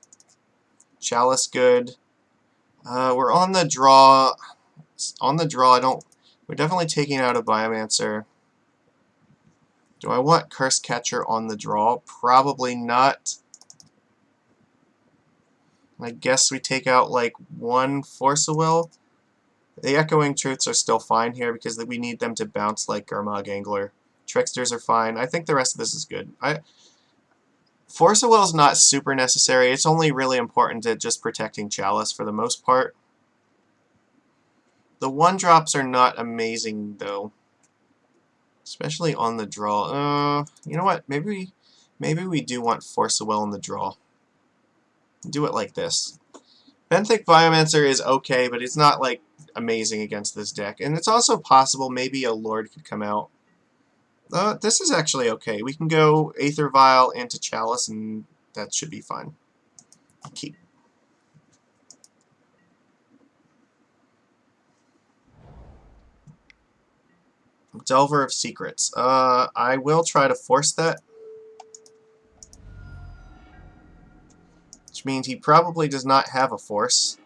Chalice, good. We're on the draw. On the draw, we're definitely taking out a Biomancer. Do I want Curse Catcher on the draw? Probably not. I guess we take out like one Force of Will. The Echoing Truths are still fine here because we need them to bounce like Gurmag Angler. Tricksters are fine. I think the rest of this is good. Force of Will is not super necessary. It's only really important to just protecting Chalice for the most part. The 1-drops are not amazing, though. Especially on the draw. You know what? Maybe we do want Force of Will on the draw. Do it like this. Benthic Biomancer is okay, but it's not, like, amazing against this deck. And it's also possible maybe a Lord could come out. This is actually okay. We can go Aether Vial into Chalice, and that should be fine. Keep. Delver of Secrets. I will try to force that. Which means he probably does not have a force.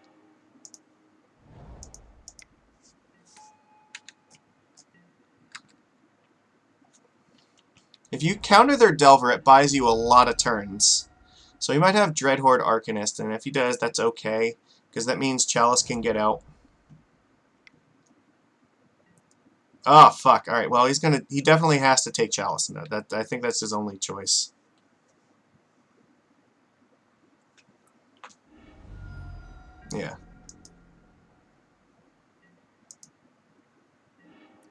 If you counter their Delver, it buys you a lot of turns. So he might have Dreadhorde Arcanist, and if he does, that's okay, because that means Chalice can get out. Oh, fuck. Alright, well, he definitely has to take Chalice. I think that's his only choice. Yeah.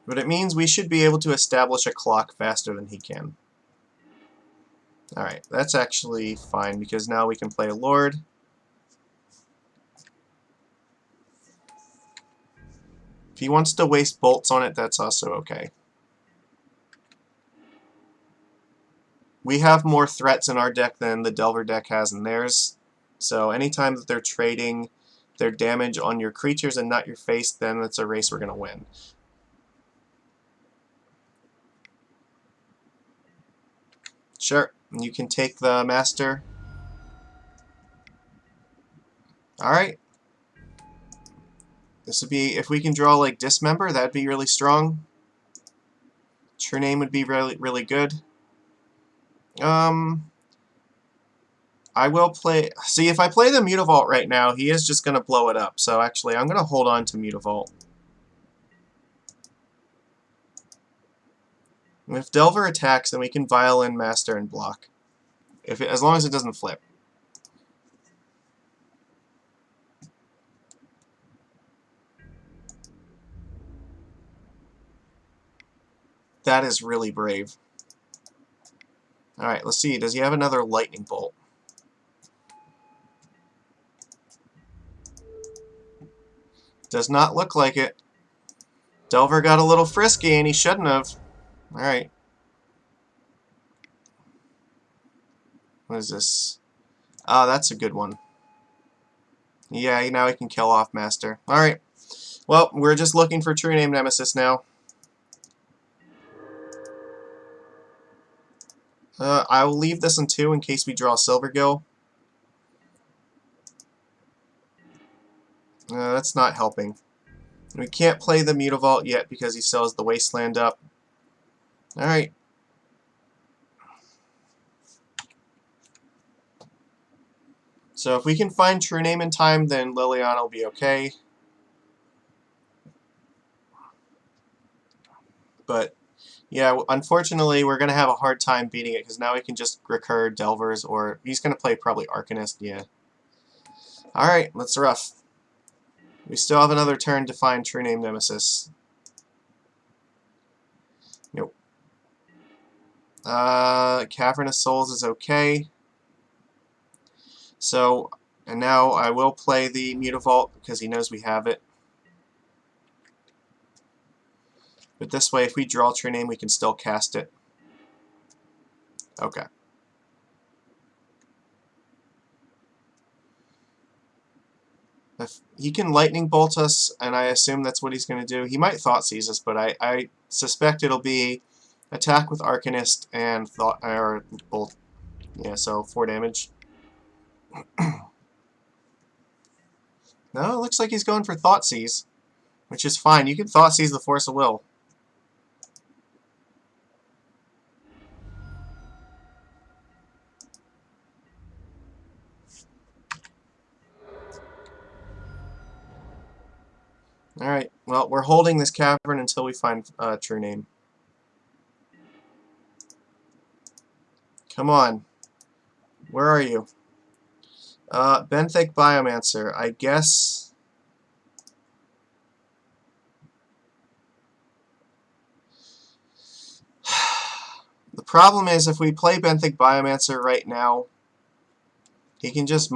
But it means we should be able to establish a clock faster than he can. Alright, that's actually fine, because now we can play a Lord. If he wants to waste bolts on it, that's also okay. We have more threats in our deck than the Delver deck has in theirs. So anytime that they're trading their damage on your creatures and not your face, then it's a race we're going to win. Sure. And you can take the master. Alright. This would be, if we can draw like Dismember, that'd be really strong. True Name would be really good. I will play... See, if I play the Mutavault right now, he is just going to blow it up. So actually, I'm going to hold on to Mutavault. If Delver attacks, then we can Violin, Master, and block. As long as it doesn't flip. That is really brave. Alright, let's see. Does he have another Lightning Bolt? Does not look like it. Delver got a little frisky, and he shouldn't have. Alright. What is this? Ah, that's a good one. Yeah, now he can kill off Master. Alright. Well, we're just looking for True Name Nemesis now. I will leave this in 2 in case we draw Silvergill. That's not helping. We can't play the Mutavault yet because he still has the Wasteland up. Alright. So if we can find True Name in time, then Liliana will be okay. But, yeah, unfortunately, we're going to have a hard time beating it, because now we can just recur Delvers, or he's going to play probably Arcanist, yeah. Alright, that's rough. We still have another turn to find True Name Nemesis. Nope. Cavern of Souls is okay. So, and now I will play the Mutavault because he knows we have it. But this way, if we draw True Name, we can still cast it. Okay. If he can Lightning Bolt us, and I assume that's what he's going to do. He might Thoughtseize us, but I suspect it'll be attack with Arcanist and or Bolt. Yeah, so 4 damage. No, it looks like he's going for Thoughtseize, which is fine. You can Thoughtseize the Force of Will. Alright, well, we're holding this cavern until we find True Name. Come on. Where are you? Benthic Biomancer. I guess... The problem is, if we play Benthic Biomancer right now, he can just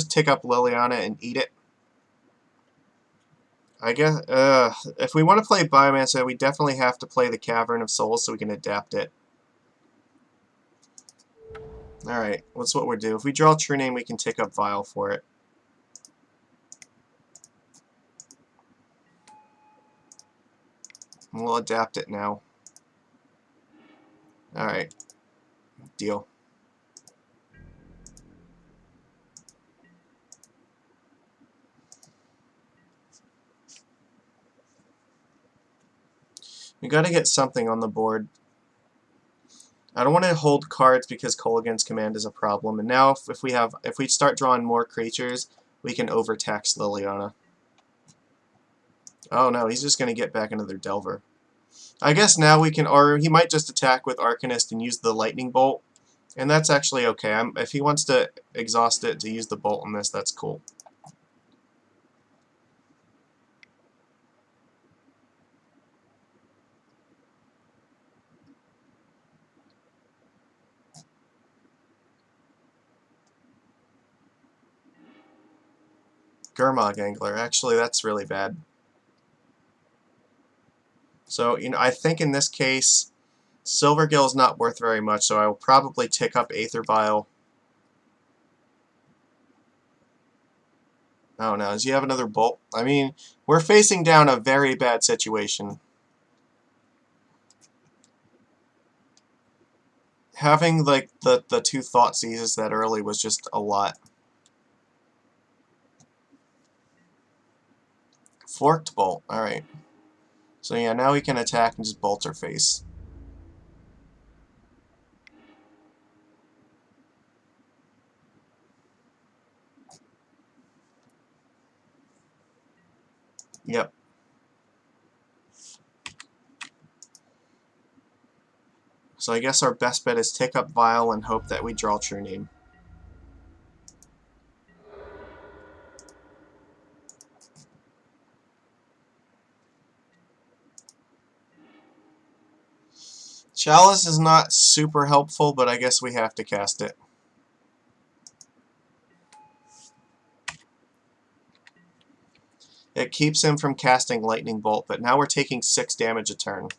tick up Liliana and eat it. I guess, if we want to play Biomancer, we definitely have to play the Cavern of Souls so we can adapt it. Alright, what's what we're due? If we draw True Name, we can tick up Vial for it. And we'll adapt it now. Alright, deal. We gotta get something on the board. I don't want to hold cards because Kolaghan's Command is a problem. And now, if we start drawing more creatures, we can overtax Liliana. Oh no, he's just gonna get back another Delver. I guess now we can, or he might just attack with Arcanist and use the Lightning Bolt, and that's actually okay. If he wants to exhaust it to use the Bolt on this, that's cool. Gurmag Angler. Actually, that's really bad. So, I think in this case, Silvergill is not worth very much, so I will probably tick up Aether Vial. Oh no, does he have another Bolt? I mean, we're facing down a very bad situation. Having like the two thought seizes that early was just a lot. Forked bolt. Alright. So yeah, now we can attack and just bolt her face. Yep. So I guess our best bet is take up Vial and hope that we draw True Name. Chalice is not super helpful, but I guess we have to cast it. It keeps him from casting Lightning Bolt, but now we're taking 6 damage a turn.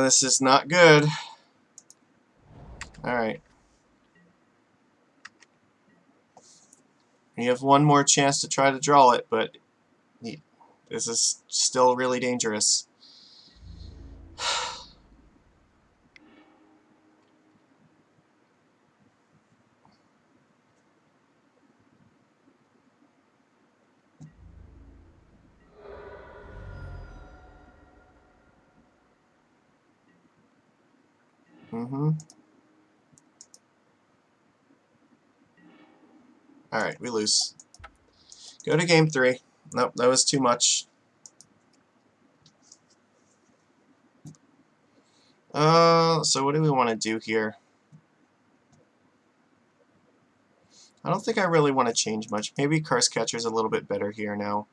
This is not good. Alright. We have one more chance to try to draw it, but this is still really dangerous. Alright, we lose. Go to game 3. Nope, that was too much. So what do we want to do here? I don't think I really want to change much. Maybe Curse Catcher's a little bit better here now.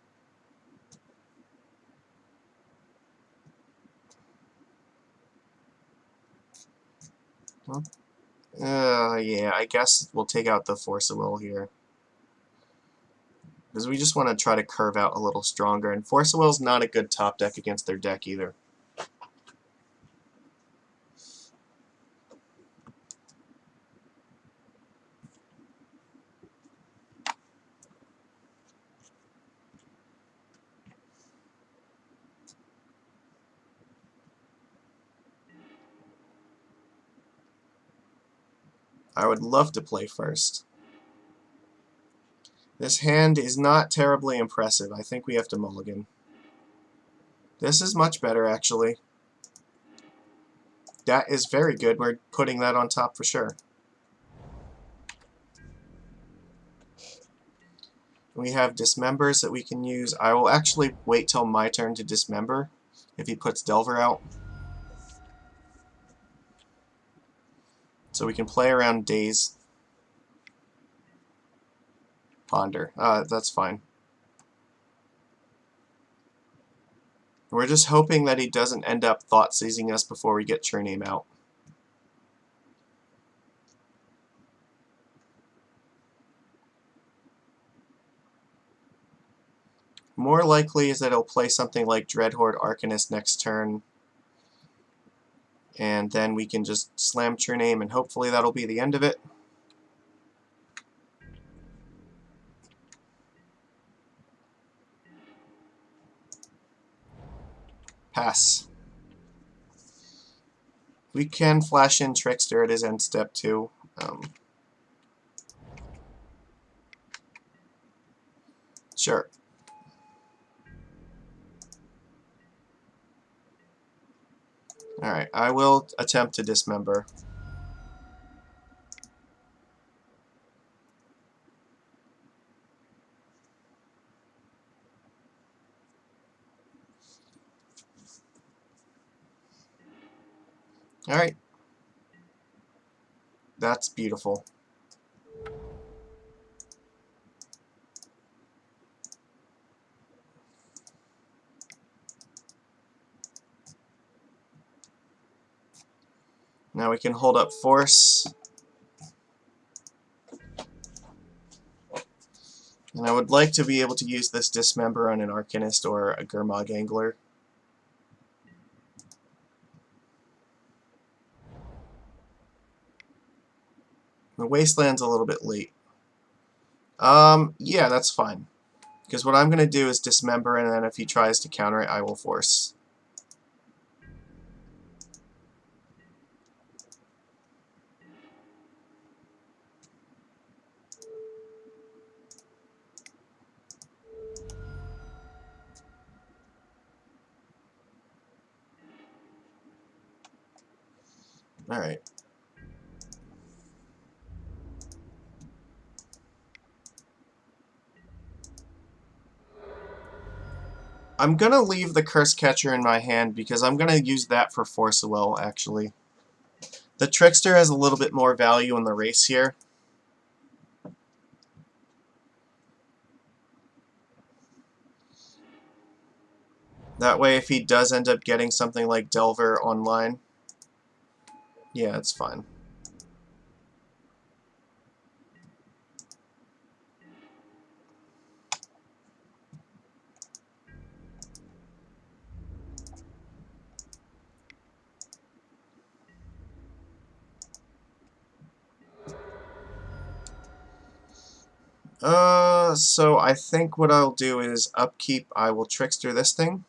Yeah, I guess we'll take out the Force of Will here. Because we just want to try to curve out a little stronger, and Force of Will's not a good top deck against their deck either. I would love to play first. This hand is not terribly impressive. I think we have to mulligan. This is much better, actually. That is very good. We're putting that on top for sure. We have Dismembers that we can use. I will actually wait till my turn to Dismember if he puts Delver out. So we can play around Daze. Ponder. That's fine. We're just hoping that he doesn't end up thought seizing us before we get True Name out. More likely is that he'll play something like Dreadhorde Arcanist next turn, and then we can just slam True Name, and hopefully that'll be the end of it. Pass. We can flash in Trickster at his end step too. Sure. Alright, I will attempt to Dismember. Alright. That's beautiful. Now we can hold up Force. And I would like to be able to use this Dismember on an Arcanist or a Gurmag Angler. The Wasteland's a little bit late. Yeah, that's fine. Because what I'm going to do is Dismember, and then if he tries to counter it, I will force. Alright. I'm going to leave the Curse Catcher in my hand because I'm going to use that for Force of Will, actually. The Trickster has a little bit more value in the race here. That way, if he does end up getting something like Delver online, yeah, it's fine. So I think what I'll do is upkeep, I will Trickster this thing.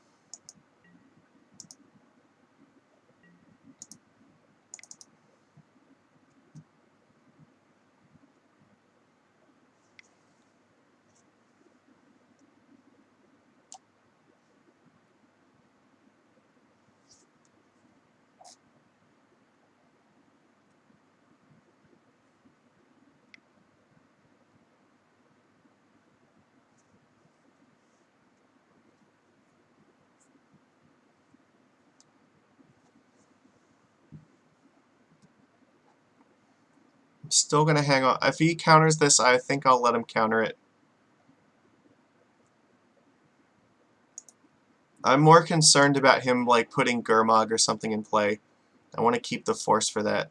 I'm still going to hang on. If he counters this, I think I'll let him counter it. I'm more concerned about him like putting Gurmag or something in play. I want to keep the force for that.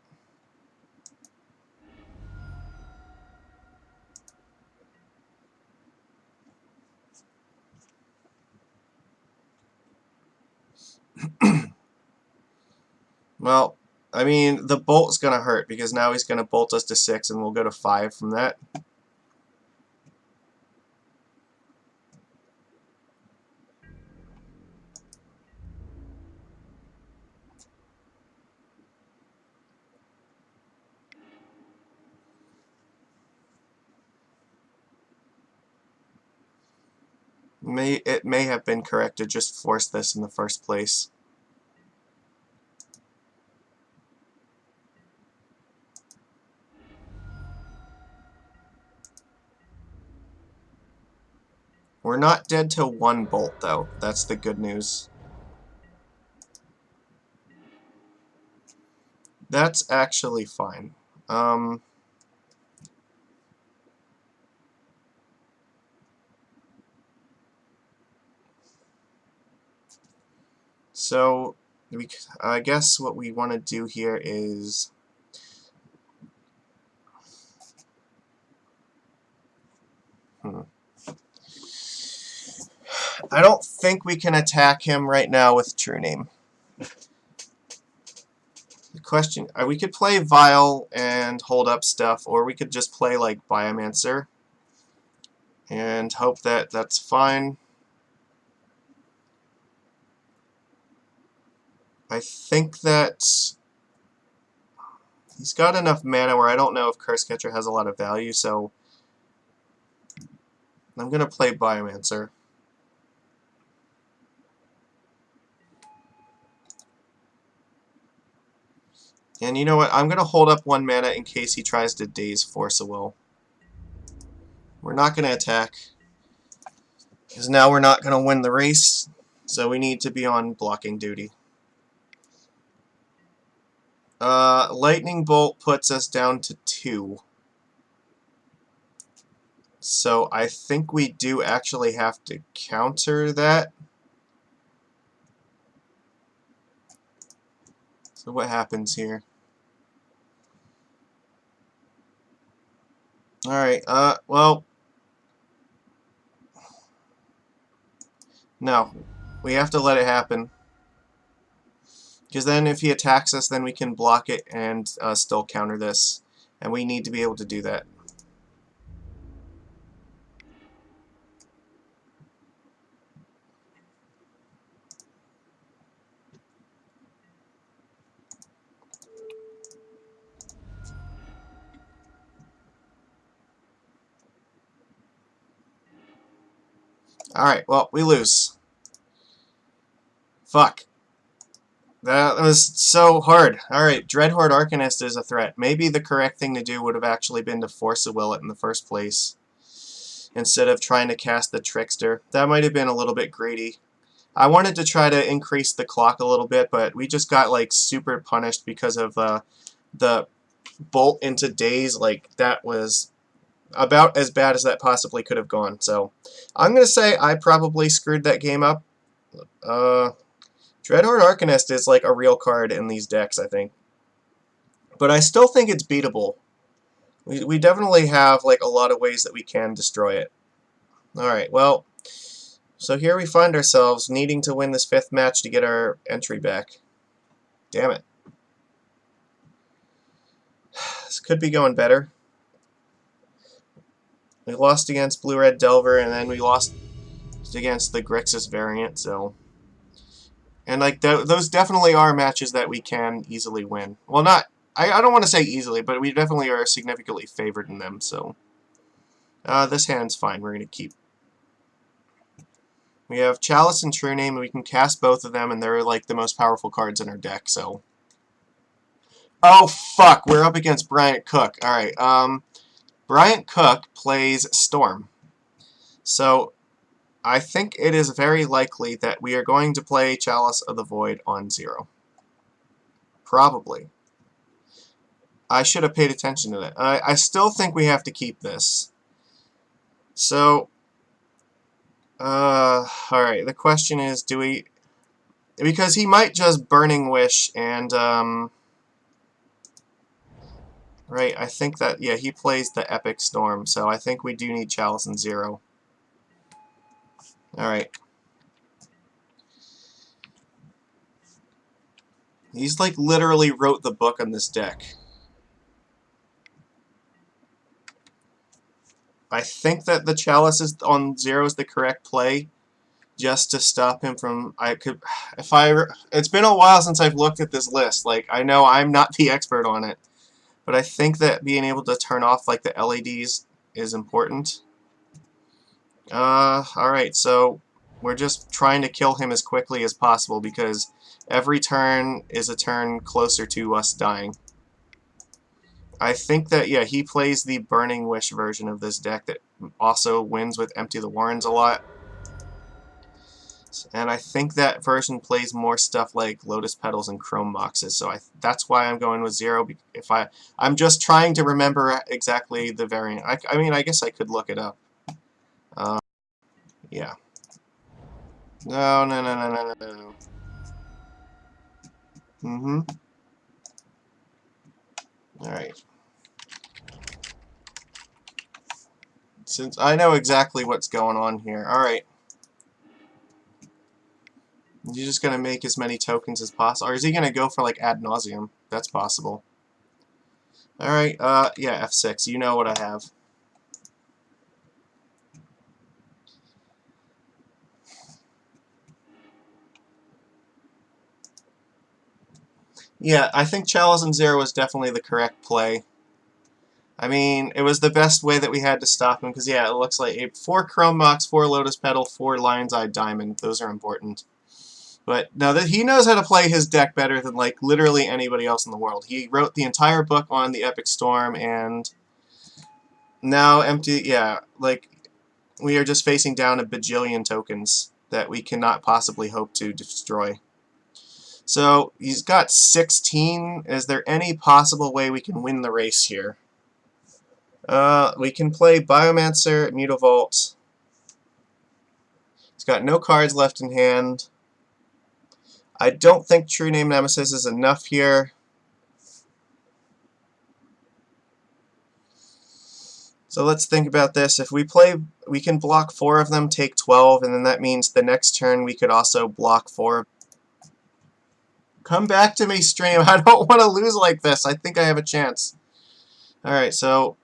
Well, I mean, the bolt's going to hurt because now he's going to bolt us to 6 and we'll go to 5 from that. It may have been correct to just force this in the first place. We're not dead to 1 bolt, though. That's the good news. That's actually fine. So, I guess what we want to do here is... I don't think we can attack him right now with True Name. The question, we could play Vile and hold up stuff, or we could just play like Biomancer and hope that that's fine. I think that he's got enough mana where I don't know if Curse Catcher has a lot of value, so I'm going to play Biomancer. And you know what? I'm going to hold up 1 mana in case he tries to Daze Force of Will. We're not going to attack, because now we're not going to win the race, so we need to be on blocking duty. Lightning Bolt puts us down to 2. So I think we do actually have to counter that. So what happens here? Alright, well, No. We have to let it happen. Because then if he attacks us, then we can block it and still counter this. And we need to be able to do that. Alright, well, we lose. Fuck. That was so hard. Alright, Dreadhorde Arcanist is a threat. Maybe the correct thing to do would have actually been to force a will it in the first place, instead of trying to cast the Trickster. That might have been a little bit greedy. I wanted to try to increase the clock a little bit, but we just got like super punished because of the bolt into Daze. Like, that was about as bad as that possibly could have gone. So I'm going to say I probably screwed that game up. Dreadhorde Arcanist is like a real card in these decks, I think. But I still think it's beatable. We definitely have like a lot of ways that we can destroy it. Alright, well, so here we find ourselves needing to win this 5th match to get our entry back. Damn it. This could be going better. We lost against Blue-Red Delver, and then we lost against the Grixis variant, so... And like those definitely are matches that we can easily win. Well, not... I don't want to say easily, but we definitely are significantly favored in them, so... this hand's fine. We're going to keep. We have Chalice and True Name, and we can cast both of them, and they're like the most powerful cards in our deck, so... Oh, fuck! We're up against Bryant Cook. Alright, Bryant Cook plays Storm. So, I think it is very likely that we are going to play Chalice of the Void on 0. Probably. I should have paid attention to that. I still think we have to keep this. So, alright, the question is, do we... Because he might just Burning Wish and, right, I think that, yeah, he plays the Epic Storm, so I think we do need Chalice in 0. Alright. He's, like, literally wrote the book on this deck. I think that the Chalice is on 0 is the correct play, just to stop him from... It's been a while since I've looked at this list. Like, I know I'm not the expert on it, but I think that being able to turn off, like, the LEDs is important. Alright, so we're just trying to kill him as quickly as possible, because every turn is a turn closer to us dying. I think that, yeah, he plays the Burning Wish version of this deck that also wins with Empty the Warrens a lot. And I think that version plays more stuff like Lotus Petals and Chrome Moxes, so that's why I'm going with 0. I'm just trying to remember exactly the variant. I mean, I guess I could look it up. Yeah. No, no, no, no, no, no, no. Mm-hmm. Alright. Since I know exactly what's going on here. Alright. You're just going to make as many tokens as possible. Or is he going to go for, like, ad nauseum? That's possible. Alright, yeah, F6. You know what I have. Yeah, I think Chalice in 0 was definitely the correct play. I mean, it was the best way that we had to stop him, because, yeah, it looks like 4 Chrome Mox, 4 Lotus Petal, 4 Lion's Eye Diamond. Those are important. But no, he knows how to play his deck better than, like, literally anybody else in the world. He wrote the entire book on the Epic Storm, and now yeah, like, we are just facing down a bajillion tokens that we cannot possibly hope to destroy. So, he's got 16. Is there any possible way we can win the race here? We can play Biomancer, Mutavault. He's got no cards left in hand. I don't think True Name Nemesis is enough here. So let's think about this. If we play, we can block 4 of them, take 12, and then that means the next turn we could also block 4. Come back to me, stream. I don't want to lose like this. I think I have a chance. Alright, so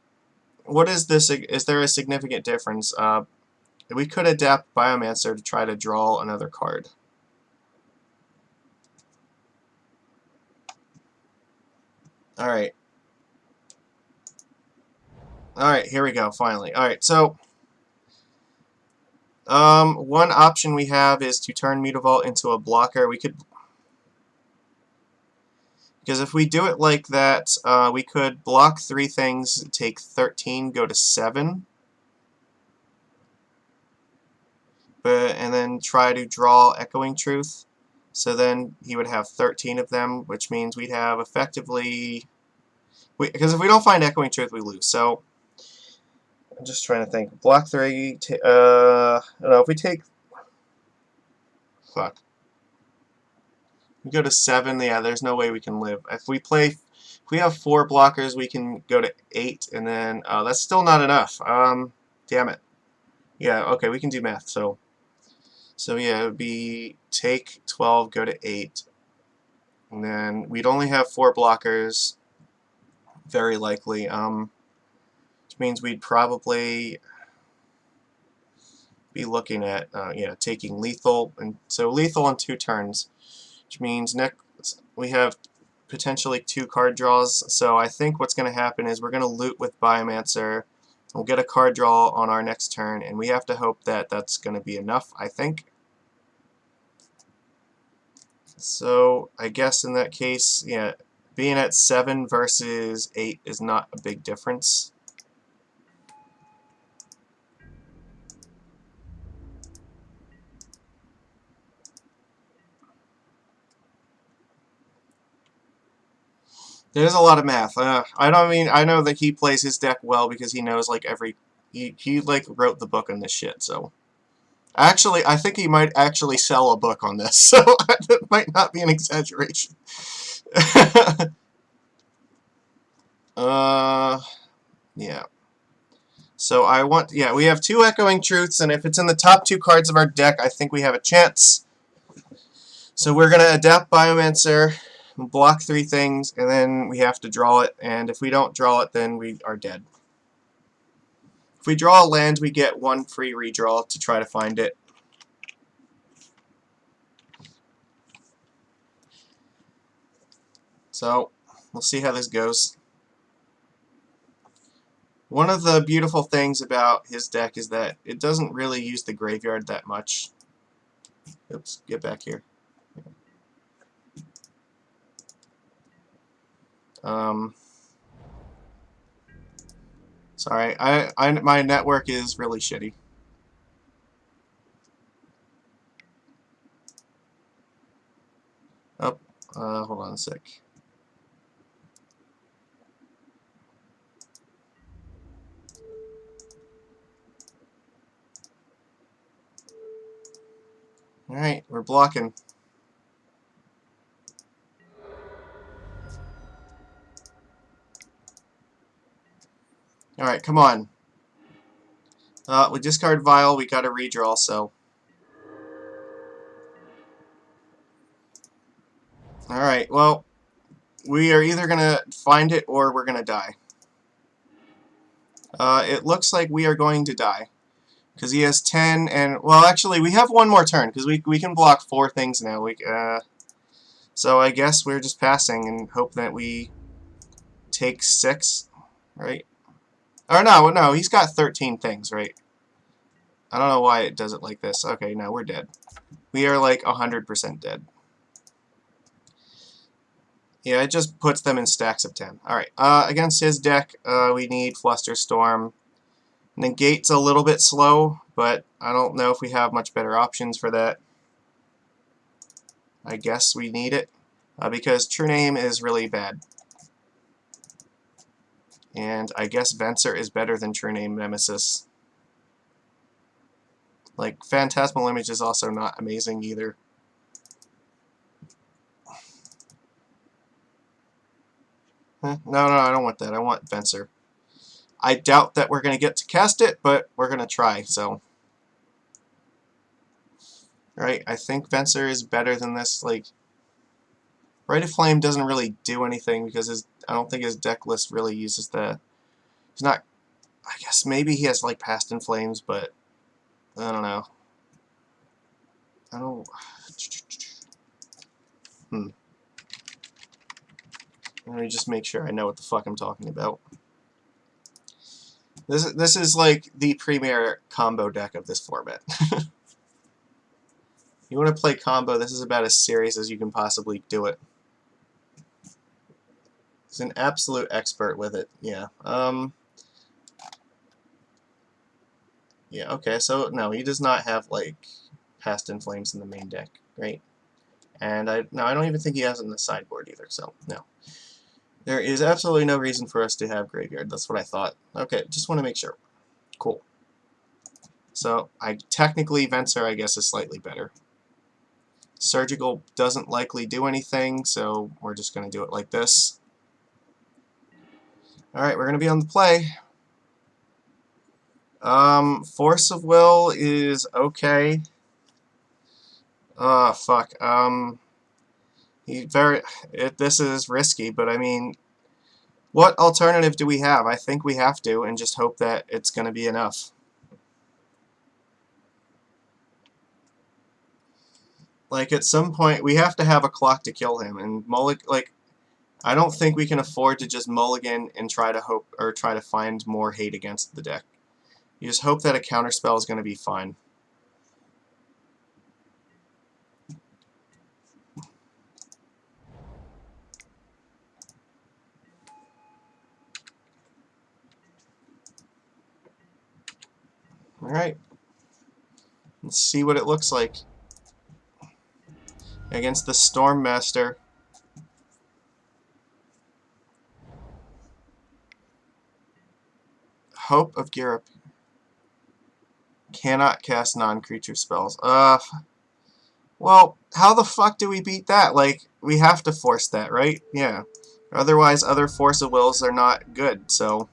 what is this? Is there a significant difference? We could adapt Biomancer to try to draw another card. Alright. Alright, here we go, finally. Alright, so one option we have is to turn Mutavault into a blocker. We could, because if we do it like that, we could block 3 things, take 13, go to 7, and then try to draw Echoing Truth. So then he would have 13 of them, which means we'd have effectively, because if we don't find Echoing Truth, we lose. So I'm just trying to think. Block 3. I don't know if we take. Fuck. We go to 7. Yeah, there's no way we can live. If we have 4 blockers, we can go to 8, and then that's still not enough. Damn it. Yeah. Okay, we can do math. So yeah, it would be take 12, go to 8, and then we'd only have 4 blockers, very likely. Which means we'd probably be looking at yeah, taking lethal, and so lethal in 2 turns, which means next we have potentially 2 card draws. So I think what's going to happen is we're going to loot with Biomancer. We'll get a card draw on our next turn, and we have to hope that that's going to be enough, I think. So I guess in that case, yeah, being at 7 versus 8 is not a big difference. There's a lot of math. I know that he plays his deck well because he knows like he like wrote the book on this shit. So actually, I think he might actually sell a book on this. So that might not be an exaggeration. Yeah. So yeah, we have 2 Echoing Truths, and if it's in the top 2 cards of our deck, I think we have a chance. So we're gonna adapt Biomancer, block 3 things, and then we have to draw it. And if we don't draw it, then we are dead. If we draw a land, we get 1 free redraw to try to find it. So we'll see how this goes. One of the beautiful things about his deck is that it doesn't really use the graveyard that much. Oops, get back here. Sorry, my network is really shitty. Oh, hold on a sec. Alright, we're blocking. Alright, come on. We discard Vial, we got a redraw, so. Alright, well, we are either gonna find it or we're gonna die. It looks like we are going to die. Because he has 10, and, well, actually, we have 1 more turn, because we can block 4 things now. So I guess we're just passing and hope that we take 6, right? Or no, he's got 13 things, right? I don't know why it does it like this. Okay, no, we're dead. We are like 100% dead. Yeah, it just puts them in stacks of 10. Alright, against his deck, we need Flusterstorm. Negate's a little bit slow, but I don't know if we have much better options for that. I guess we need it, because True Name is really bad. And I guess Venser is better than True Name Nemesis. Like, Phantasmal Image is also not amazing either. No, I don't want that. I want Venser. I doubt that we're going to get to cast it, but we're going to try, so. Right, I think Venser is better than this. Like, Rite of Flame doesn't really do anything because I don't think his deck list really uses the... He's not... I guess maybe he has, like, Past in Flames, but I don't know. I don't... Let me just make sure I know what the fuck I'm talking about. This is like the premier combo deck of this format. You want to play combo, this is about as serious as you can possibly do it. He's an absolute expert with it, yeah. Yeah, okay, so no, he does not have, like, Past in Flames in the main deck. Great. And I don't even think he has it in the sideboard either, so no. There is absolutely no reason for us to have Graveyard. That's what I thought. Okay, just want to make sure. Cool. So, technically, Venser, I guess, is slightly better. Surgical doesn't likely do anything, so we're just going to do it like this. Alright, we're going to be on the play. Force of Will is okay. Fuck. This is risky, but I mean, what alternative do we have? I think we have to, and just hope that it's going to be enough. Like, at some point, we have to have a clock to kill him, and I don't think we can afford to just mulligan and try to find more hate against the deck. You just hope that a counterspell is going to be fine. Alright. Let's see what it looks like. Against the Stormmaster. Hope of Europe. Cannot cast non-creature spells. Well, how the fuck do we beat that? Like, we have to force that, right? Yeah. Otherwise, other Force of Wills are not good, so...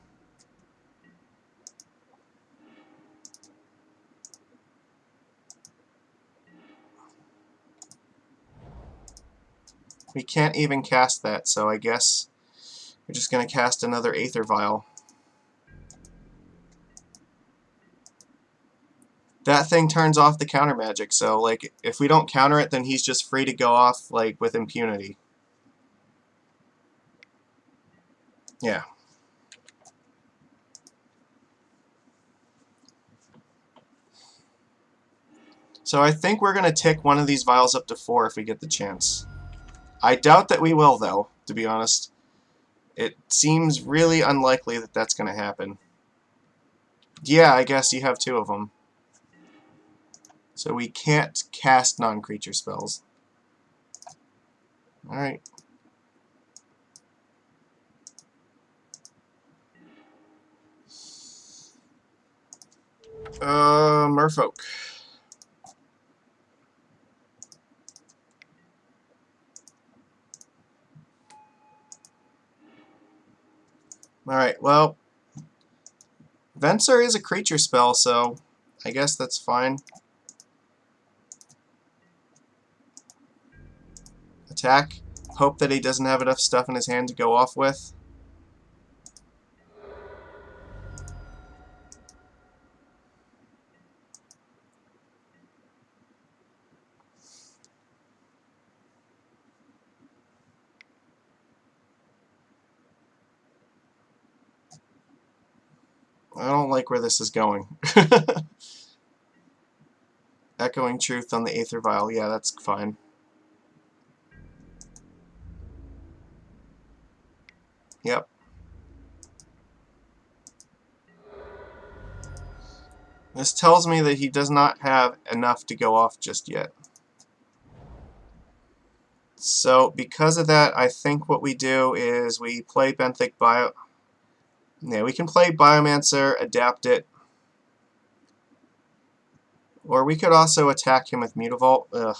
We can't even cast that, so I guess we're just going to cast another Aether Vial. That thing turns off the counter magic, so, like, if we don't counter it, then he's just free to go off, like, with impunity. Yeah. So I think we're going to tick one of these vials up to 4 if we get the chance. I doubt that we will, though, to be honest. It seems really unlikely that that's going to happen. Yeah, I guess you have 2 of them. So we can't cast non-creature spells. Alright. Merfolk. Alright, well, Venser is a creature spell, so I guess that's fine. Attack. Hope that he doesn't have enough stuff in his hand to go off with. I don't like where this is going. Echoing Truth on the Aether Vial. Yeah, that's fine. Yep. This tells me that he does not have enough to go off just yet. So, because of that, I think what we do is we play Benthic Bio... Yeah, we can play Biomancer, adapt it. Or we could also attack him with Mutavault. Ugh.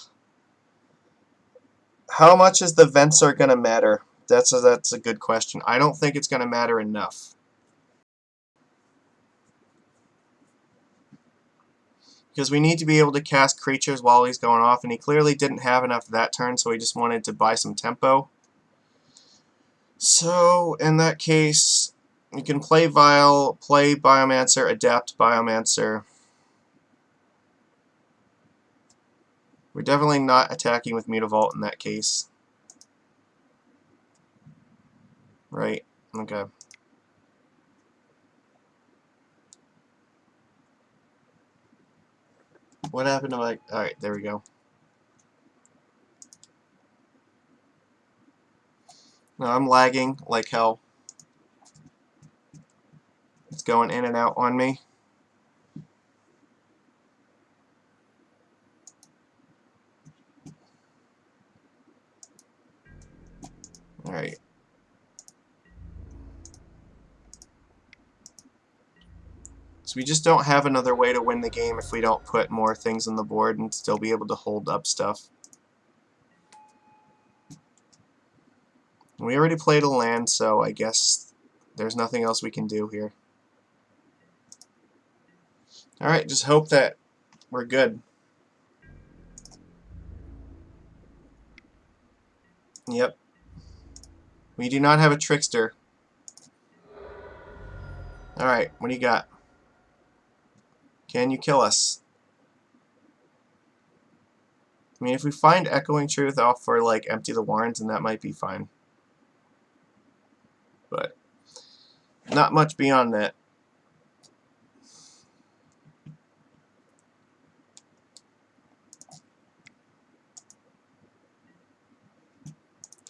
How much is the Venser going to matter? That's a good question. I don't think it's going to matter enough. because we need to be able to cast creatures while he's going off, and he clearly didn't have enough that turn, so he just wanted to buy some tempo. So, in that case, you can play Vial, play Biomancer, adapt Biomancer. We're definitely not attacking with Mutavault in that case. Right, okay. What happened to my... Alright, there we go. No, I'm lagging like hell. It's going in and out on me. Alright. So we just don't have another way to win the game if we don't put more things on the board and still be able to hold up stuff. We already played a land, so I guess there's nothing else we can do here. Alright, just hope that we're good. Yep. We do not have a trickster. Alright, what do you got? Can you kill us? I mean, if we find Echoing Truth off for, like, Empty the Warrens, then that might be fine. But not much beyond that.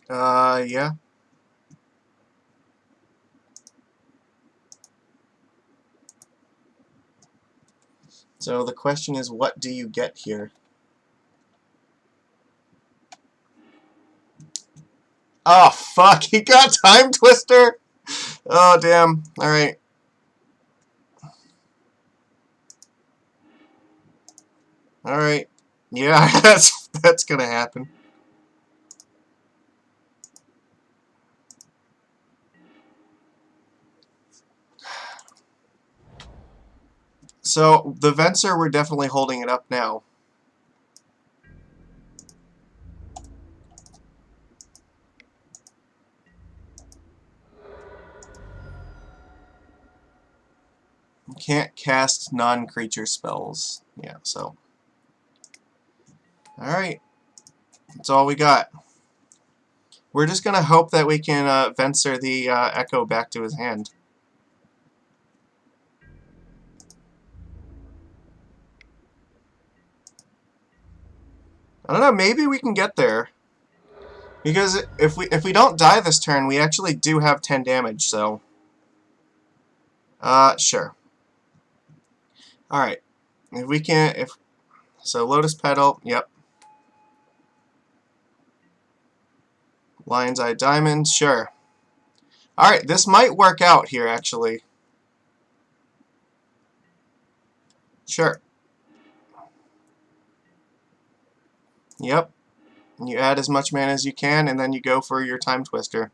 Yeah. So the question is, what do you get here? Oh, fuck, he got Time Twister? Oh, damn. Alright. Alright. Yeah, that's gonna happen. So, the Venser, we're definitely holding it up now. You can't cast non-creature spells. Yeah, so. Alright. That's all we got. We're just gonna hope that we can Venser the Echo back to his hand. I don't know, maybe we can get there. Because if we don't die this turn, we actually do have 10 damage, so... sure. Alright. If we can... So, Lotus Petal, yep. Lion's Eye Diamond, sure. Alright, this might work out here, actually. Sure. Yep. You add as much mana as you can, and then you go for your Time Twister.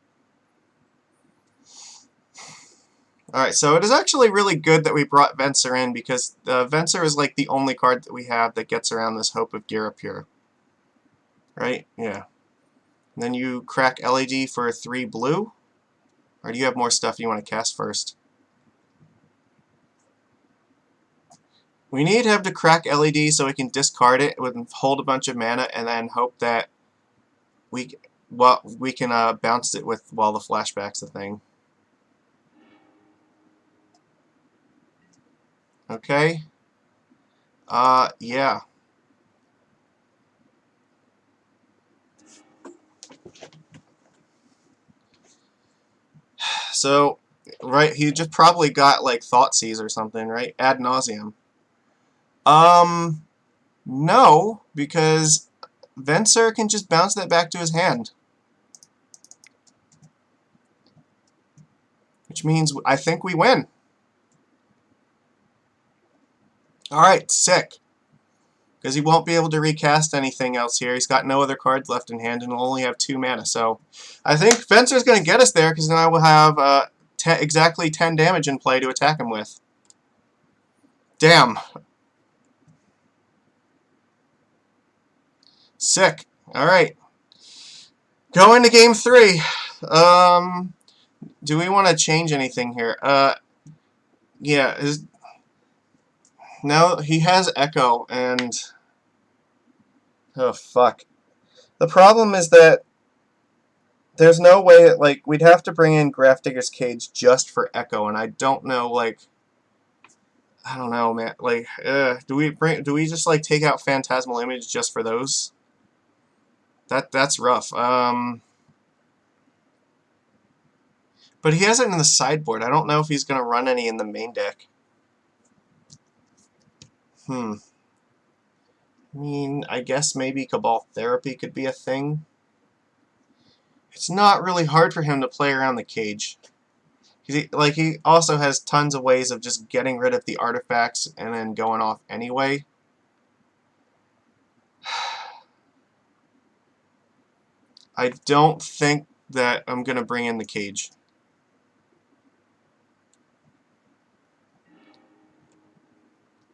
Alright, so it is actually really good that we brought Venser in, because Venser is like the only card that we have that gets around this Hope of Girapure. Right? Yeah. And then you crack LED for 3 blue? Or do you have more stuff you want to cast first? We need him to crack LED so we can discard it with hold a bunch of mana and then hope that we can bounce it with while the flashback's the thing. Okay. Yeah. So, right, he just probably got like Thoughtseize or something, right? Ad nauseum. No, because Venser can just bounce that back to his hand. Which means I think we win. Alright, sick. Because he won't be able to recast anything else here. He's got no other cards left in hand and will only have 2 mana. So I think Venser's going to get us there because then I will have exactly 10 damage in play to attack him with. Damn. Sick. Alright. Going to game 3. Do we want to change anything here? Yeah. No, he has Echo, and... Oh, fuck. The problem is that there's no way that, like, we'd have to bring in Grafdigger's Cage just for Echo, and I don't know, like... I don't know, man. Like, do we just, like, take out Phantasmal Image just for those? That's rough. But he has it in the sideboard. I don't know if he's going to run any in the main deck. I mean, I guess maybe Cabal Therapy could be a thing. It's not really hard for him to play around the cage. He also has tons of ways of just getting rid of the artifacts and then going off anyway. I don't think that I'm going to bring in the cage.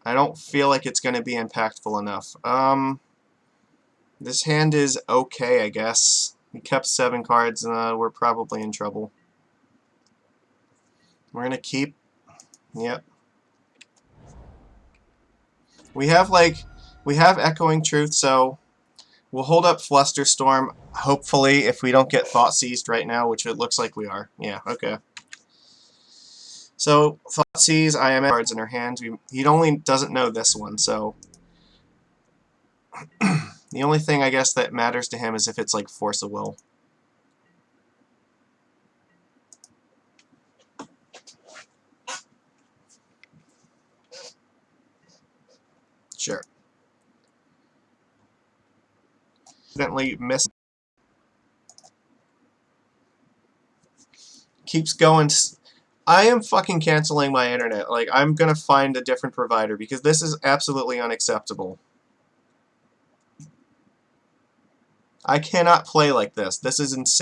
I don't feel like it's going to be impactful enough. This hand is okay, I guess. We kept 7 cards, and we're probably in trouble. We're going to keep... Yep. We have Echoing Truth, so we'll hold up Flusterstorm, hopefully, if we don't get Thought Seized right now, which it looks like we are. Yeah, okay. So, Thought Seize, IMF cards in her hand. He only doesn't know this one, so... The only thing, I guess, that matters to him is if it's, like, Force of Will. Sure. Accidentally missed. Keeps going. I am fucking canceling my internet. Like, I'm gonna find a different provider because this is absolutely unacceptable. I cannot play like this. This is insane.